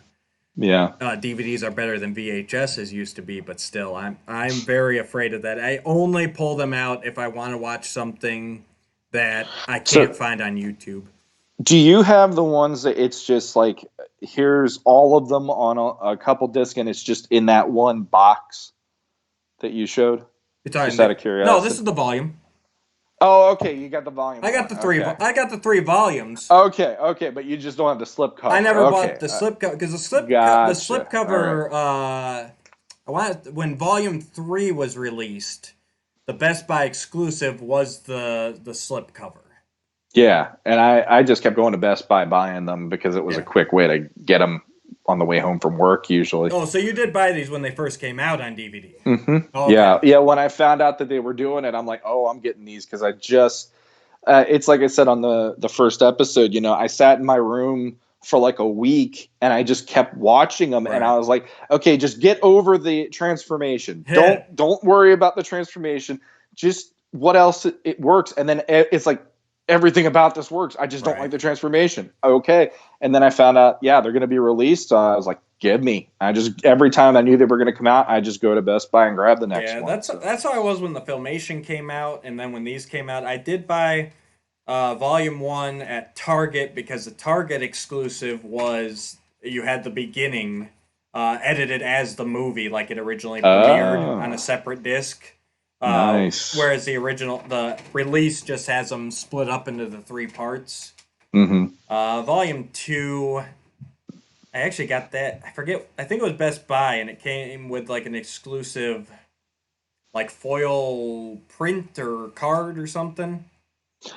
Yeah, DVDs are better than VHSs used to be, but still, I'm very afraid of that. I only pull them out if I want to watch something that I can't find on YouTube. Do you have the ones that it's just like here's all of them on a couple discs and it's just in that one box that you showed? Just out of curiosity. No, this is the volume. Oh, okay. You got the volume. I got the three. Okay. I got the 3 volumes. Okay, but you just don't have the slip cover. I never bought the slip cover because the slip cover. Right. When Volume 3 was released, the Best Buy exclusive was the slip cover. Yeah, and I just kept going to Best Buy buying them because it was a quick way to get them on the way home from work usually. Oh, so you did buy these when they first came out on DVD? Mm-hmm. Oh, okay. Yeah. When I found out that they were doing it, I'm like, oh, I'm getting these because I just. It's like I said on the first episode. I sat in my room for like a week and I just kept watching them, and I was like, okay, just get over the transformation. Don't worry about the transformation. Just what else it works, and then it's like. Everything about this works. I just don't like the transformation. Okay. And then I found out, they're going to be released. So I was like, give me. Every time I knew they were going to come out, I just go to Best Buy and grab the next Yeah, one. that's how I was when the Filmation came out, and then when these came out, I did buy Volume 1 at Target because the Target exclusive was you had the beginning edited as the movie, like it originally premiered on a separate disc. Nice. Whereas the release just has them split up into the 3 parts. Mm-hmm. Volume 2, I actually got that. I forget. I think it was Best Buy, and it came with like an exclusive, like foil print or card or something.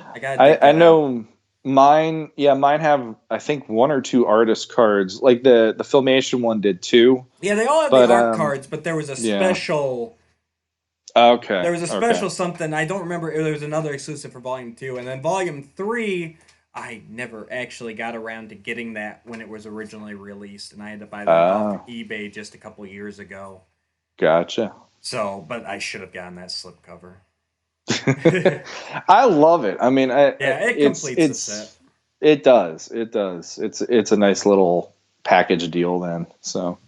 I know mine. Yeah, mine have I think 1 or 2 artist cards. Like the Filmation one did too. Yeah, they all have But the art cards, but there was a yeah. special. Okay. There was a special something. I don't remember. There was another exclusive for Volume 2, and then Volume 3. I never actually got around to getting that when it was originally released, and I had to buy that off eBay just a couple years ago. Gotcha. So, but I should have gotten that slipcover. I love it. I mean, it completes the set. It does. It does. It's a nice little package deal then. So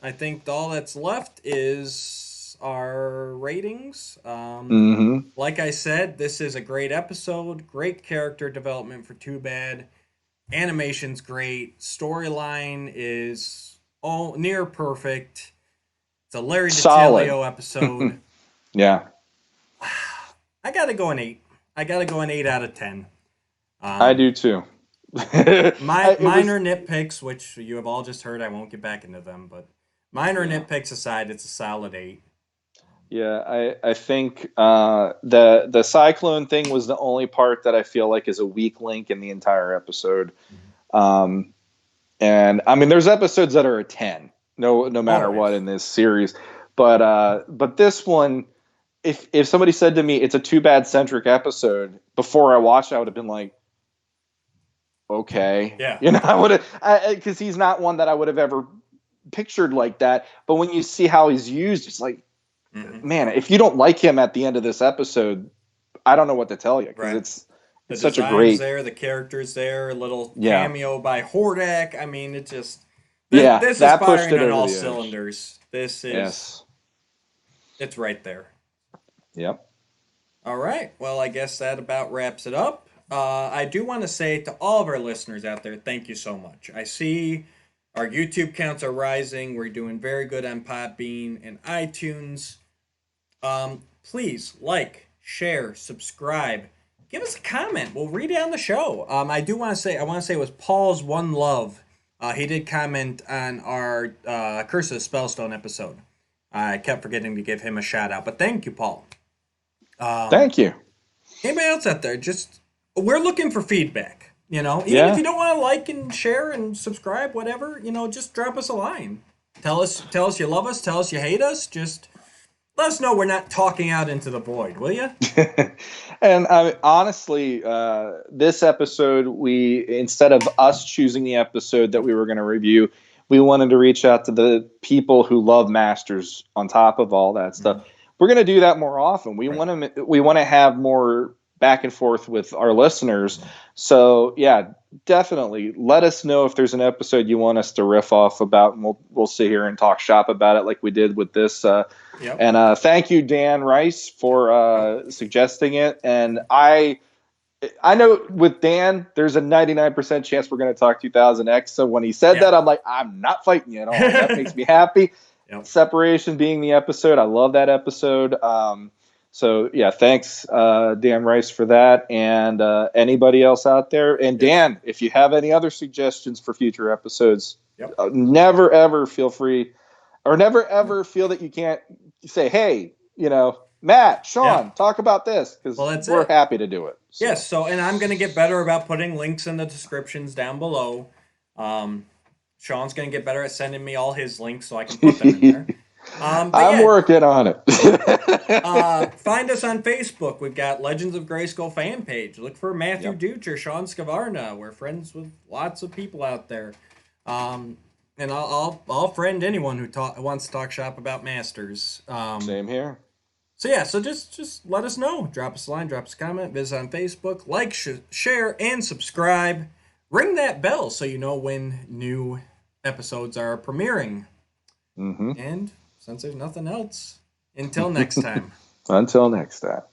I think all that's left is our ratings. Like I said, this is a great episode. Great character development for Too Bad. Animation's great. Storyline is near perfect. It's a Larry DiTilio episode. Yeah. I gotta go an 8. I gotta go an 8 out of 10. I do too. Minor nitpicks, which you have all just heard. I won't get back into them, but minor nitpicks aside, it's a solid 8. Yeah, I think the cyclone thing was the only part that I feel like is a weak link in the entire episode. And I mean, there's episodes that are a 10, no matter what in this series, but this one, if somebody said to me it's a Too Bad centric episode before I watched it, I would have been like, okay, I would have, because he's not one that I would have ever pictured like that. But when you see how he's used, it's like, man, if you don't like him at the end of this episode, I don't know what to tell you, because it's such a great. The characters there, a little cameo by Hordak. I mean, it just this is firing on all cylinders. This is it's right there. Yep. All right. Well, I guess that about wraps it up. I do want to say to all of our listeners out there, thank you so much. I see our YouTube counts are rising. We're doing very good on Podbean and iTunes. Please like, share, subscribe. Give us a comment. We'll read it on the show. I want to say it was Paul's One Love. He did comment on our Curse of the Spellstone episode. I kept forgetting to give him a shout out, but thank you, Paul. Thank you. Anybody else out there? We're looking for feedback. Even if you don't want to like and share and subscribe, whatever, just drop us a line. Tell us you love us. Tell us you hate us. Just let us know we're not talking out into the void, will you? And honestly, this episode, instead of us choosing the episode that we were going to review, we wanted to reach out to the people who love Masters on top of all that stuff. We're going to do that more often. We want to have more back and forth with our listeners. So yeah, definitely let us know if there's an episode you want us to riff off about, and we'll sit here and talk shop about it like we did with this. And thank you, Dan Rice, for suggesting it. And I know with Dan, there's a 99% chance we're going to talk 2000X. So when he said that, I'm like, I'm not fighting you at all. That makes me happy. Separation being the episode. I love that episode. So yeah, thanks, Dan Rice, for that. And anybody else out there. And Dan, if you have any other suggestions for future episodes, never ever feel free, or never ever feel that you can't say, hey, Matt, Sean, talk about this, because we're happy to do it. So. Yes. So, and I'm going to get better about putting links in the descriptions down below. Sean's going to get better at sending me all his links so I can put them in there. I'm working on it. Find us on Facebook. We've got Legends of Grayskull fan page. Look for Matthew Ducher, Sean Scavarna. We're friends with lots of people out there. And I'll friend anyone who wants to talk shop about Masters. Same here. So yeah, so just let us know. Drop us a line, drop us a comment, visit on Facebook, like, share, and subscribe. Ring that bell so you know when new episodes are premiering. Mm-hmm. And since there's nothing else, until next time. Until next time.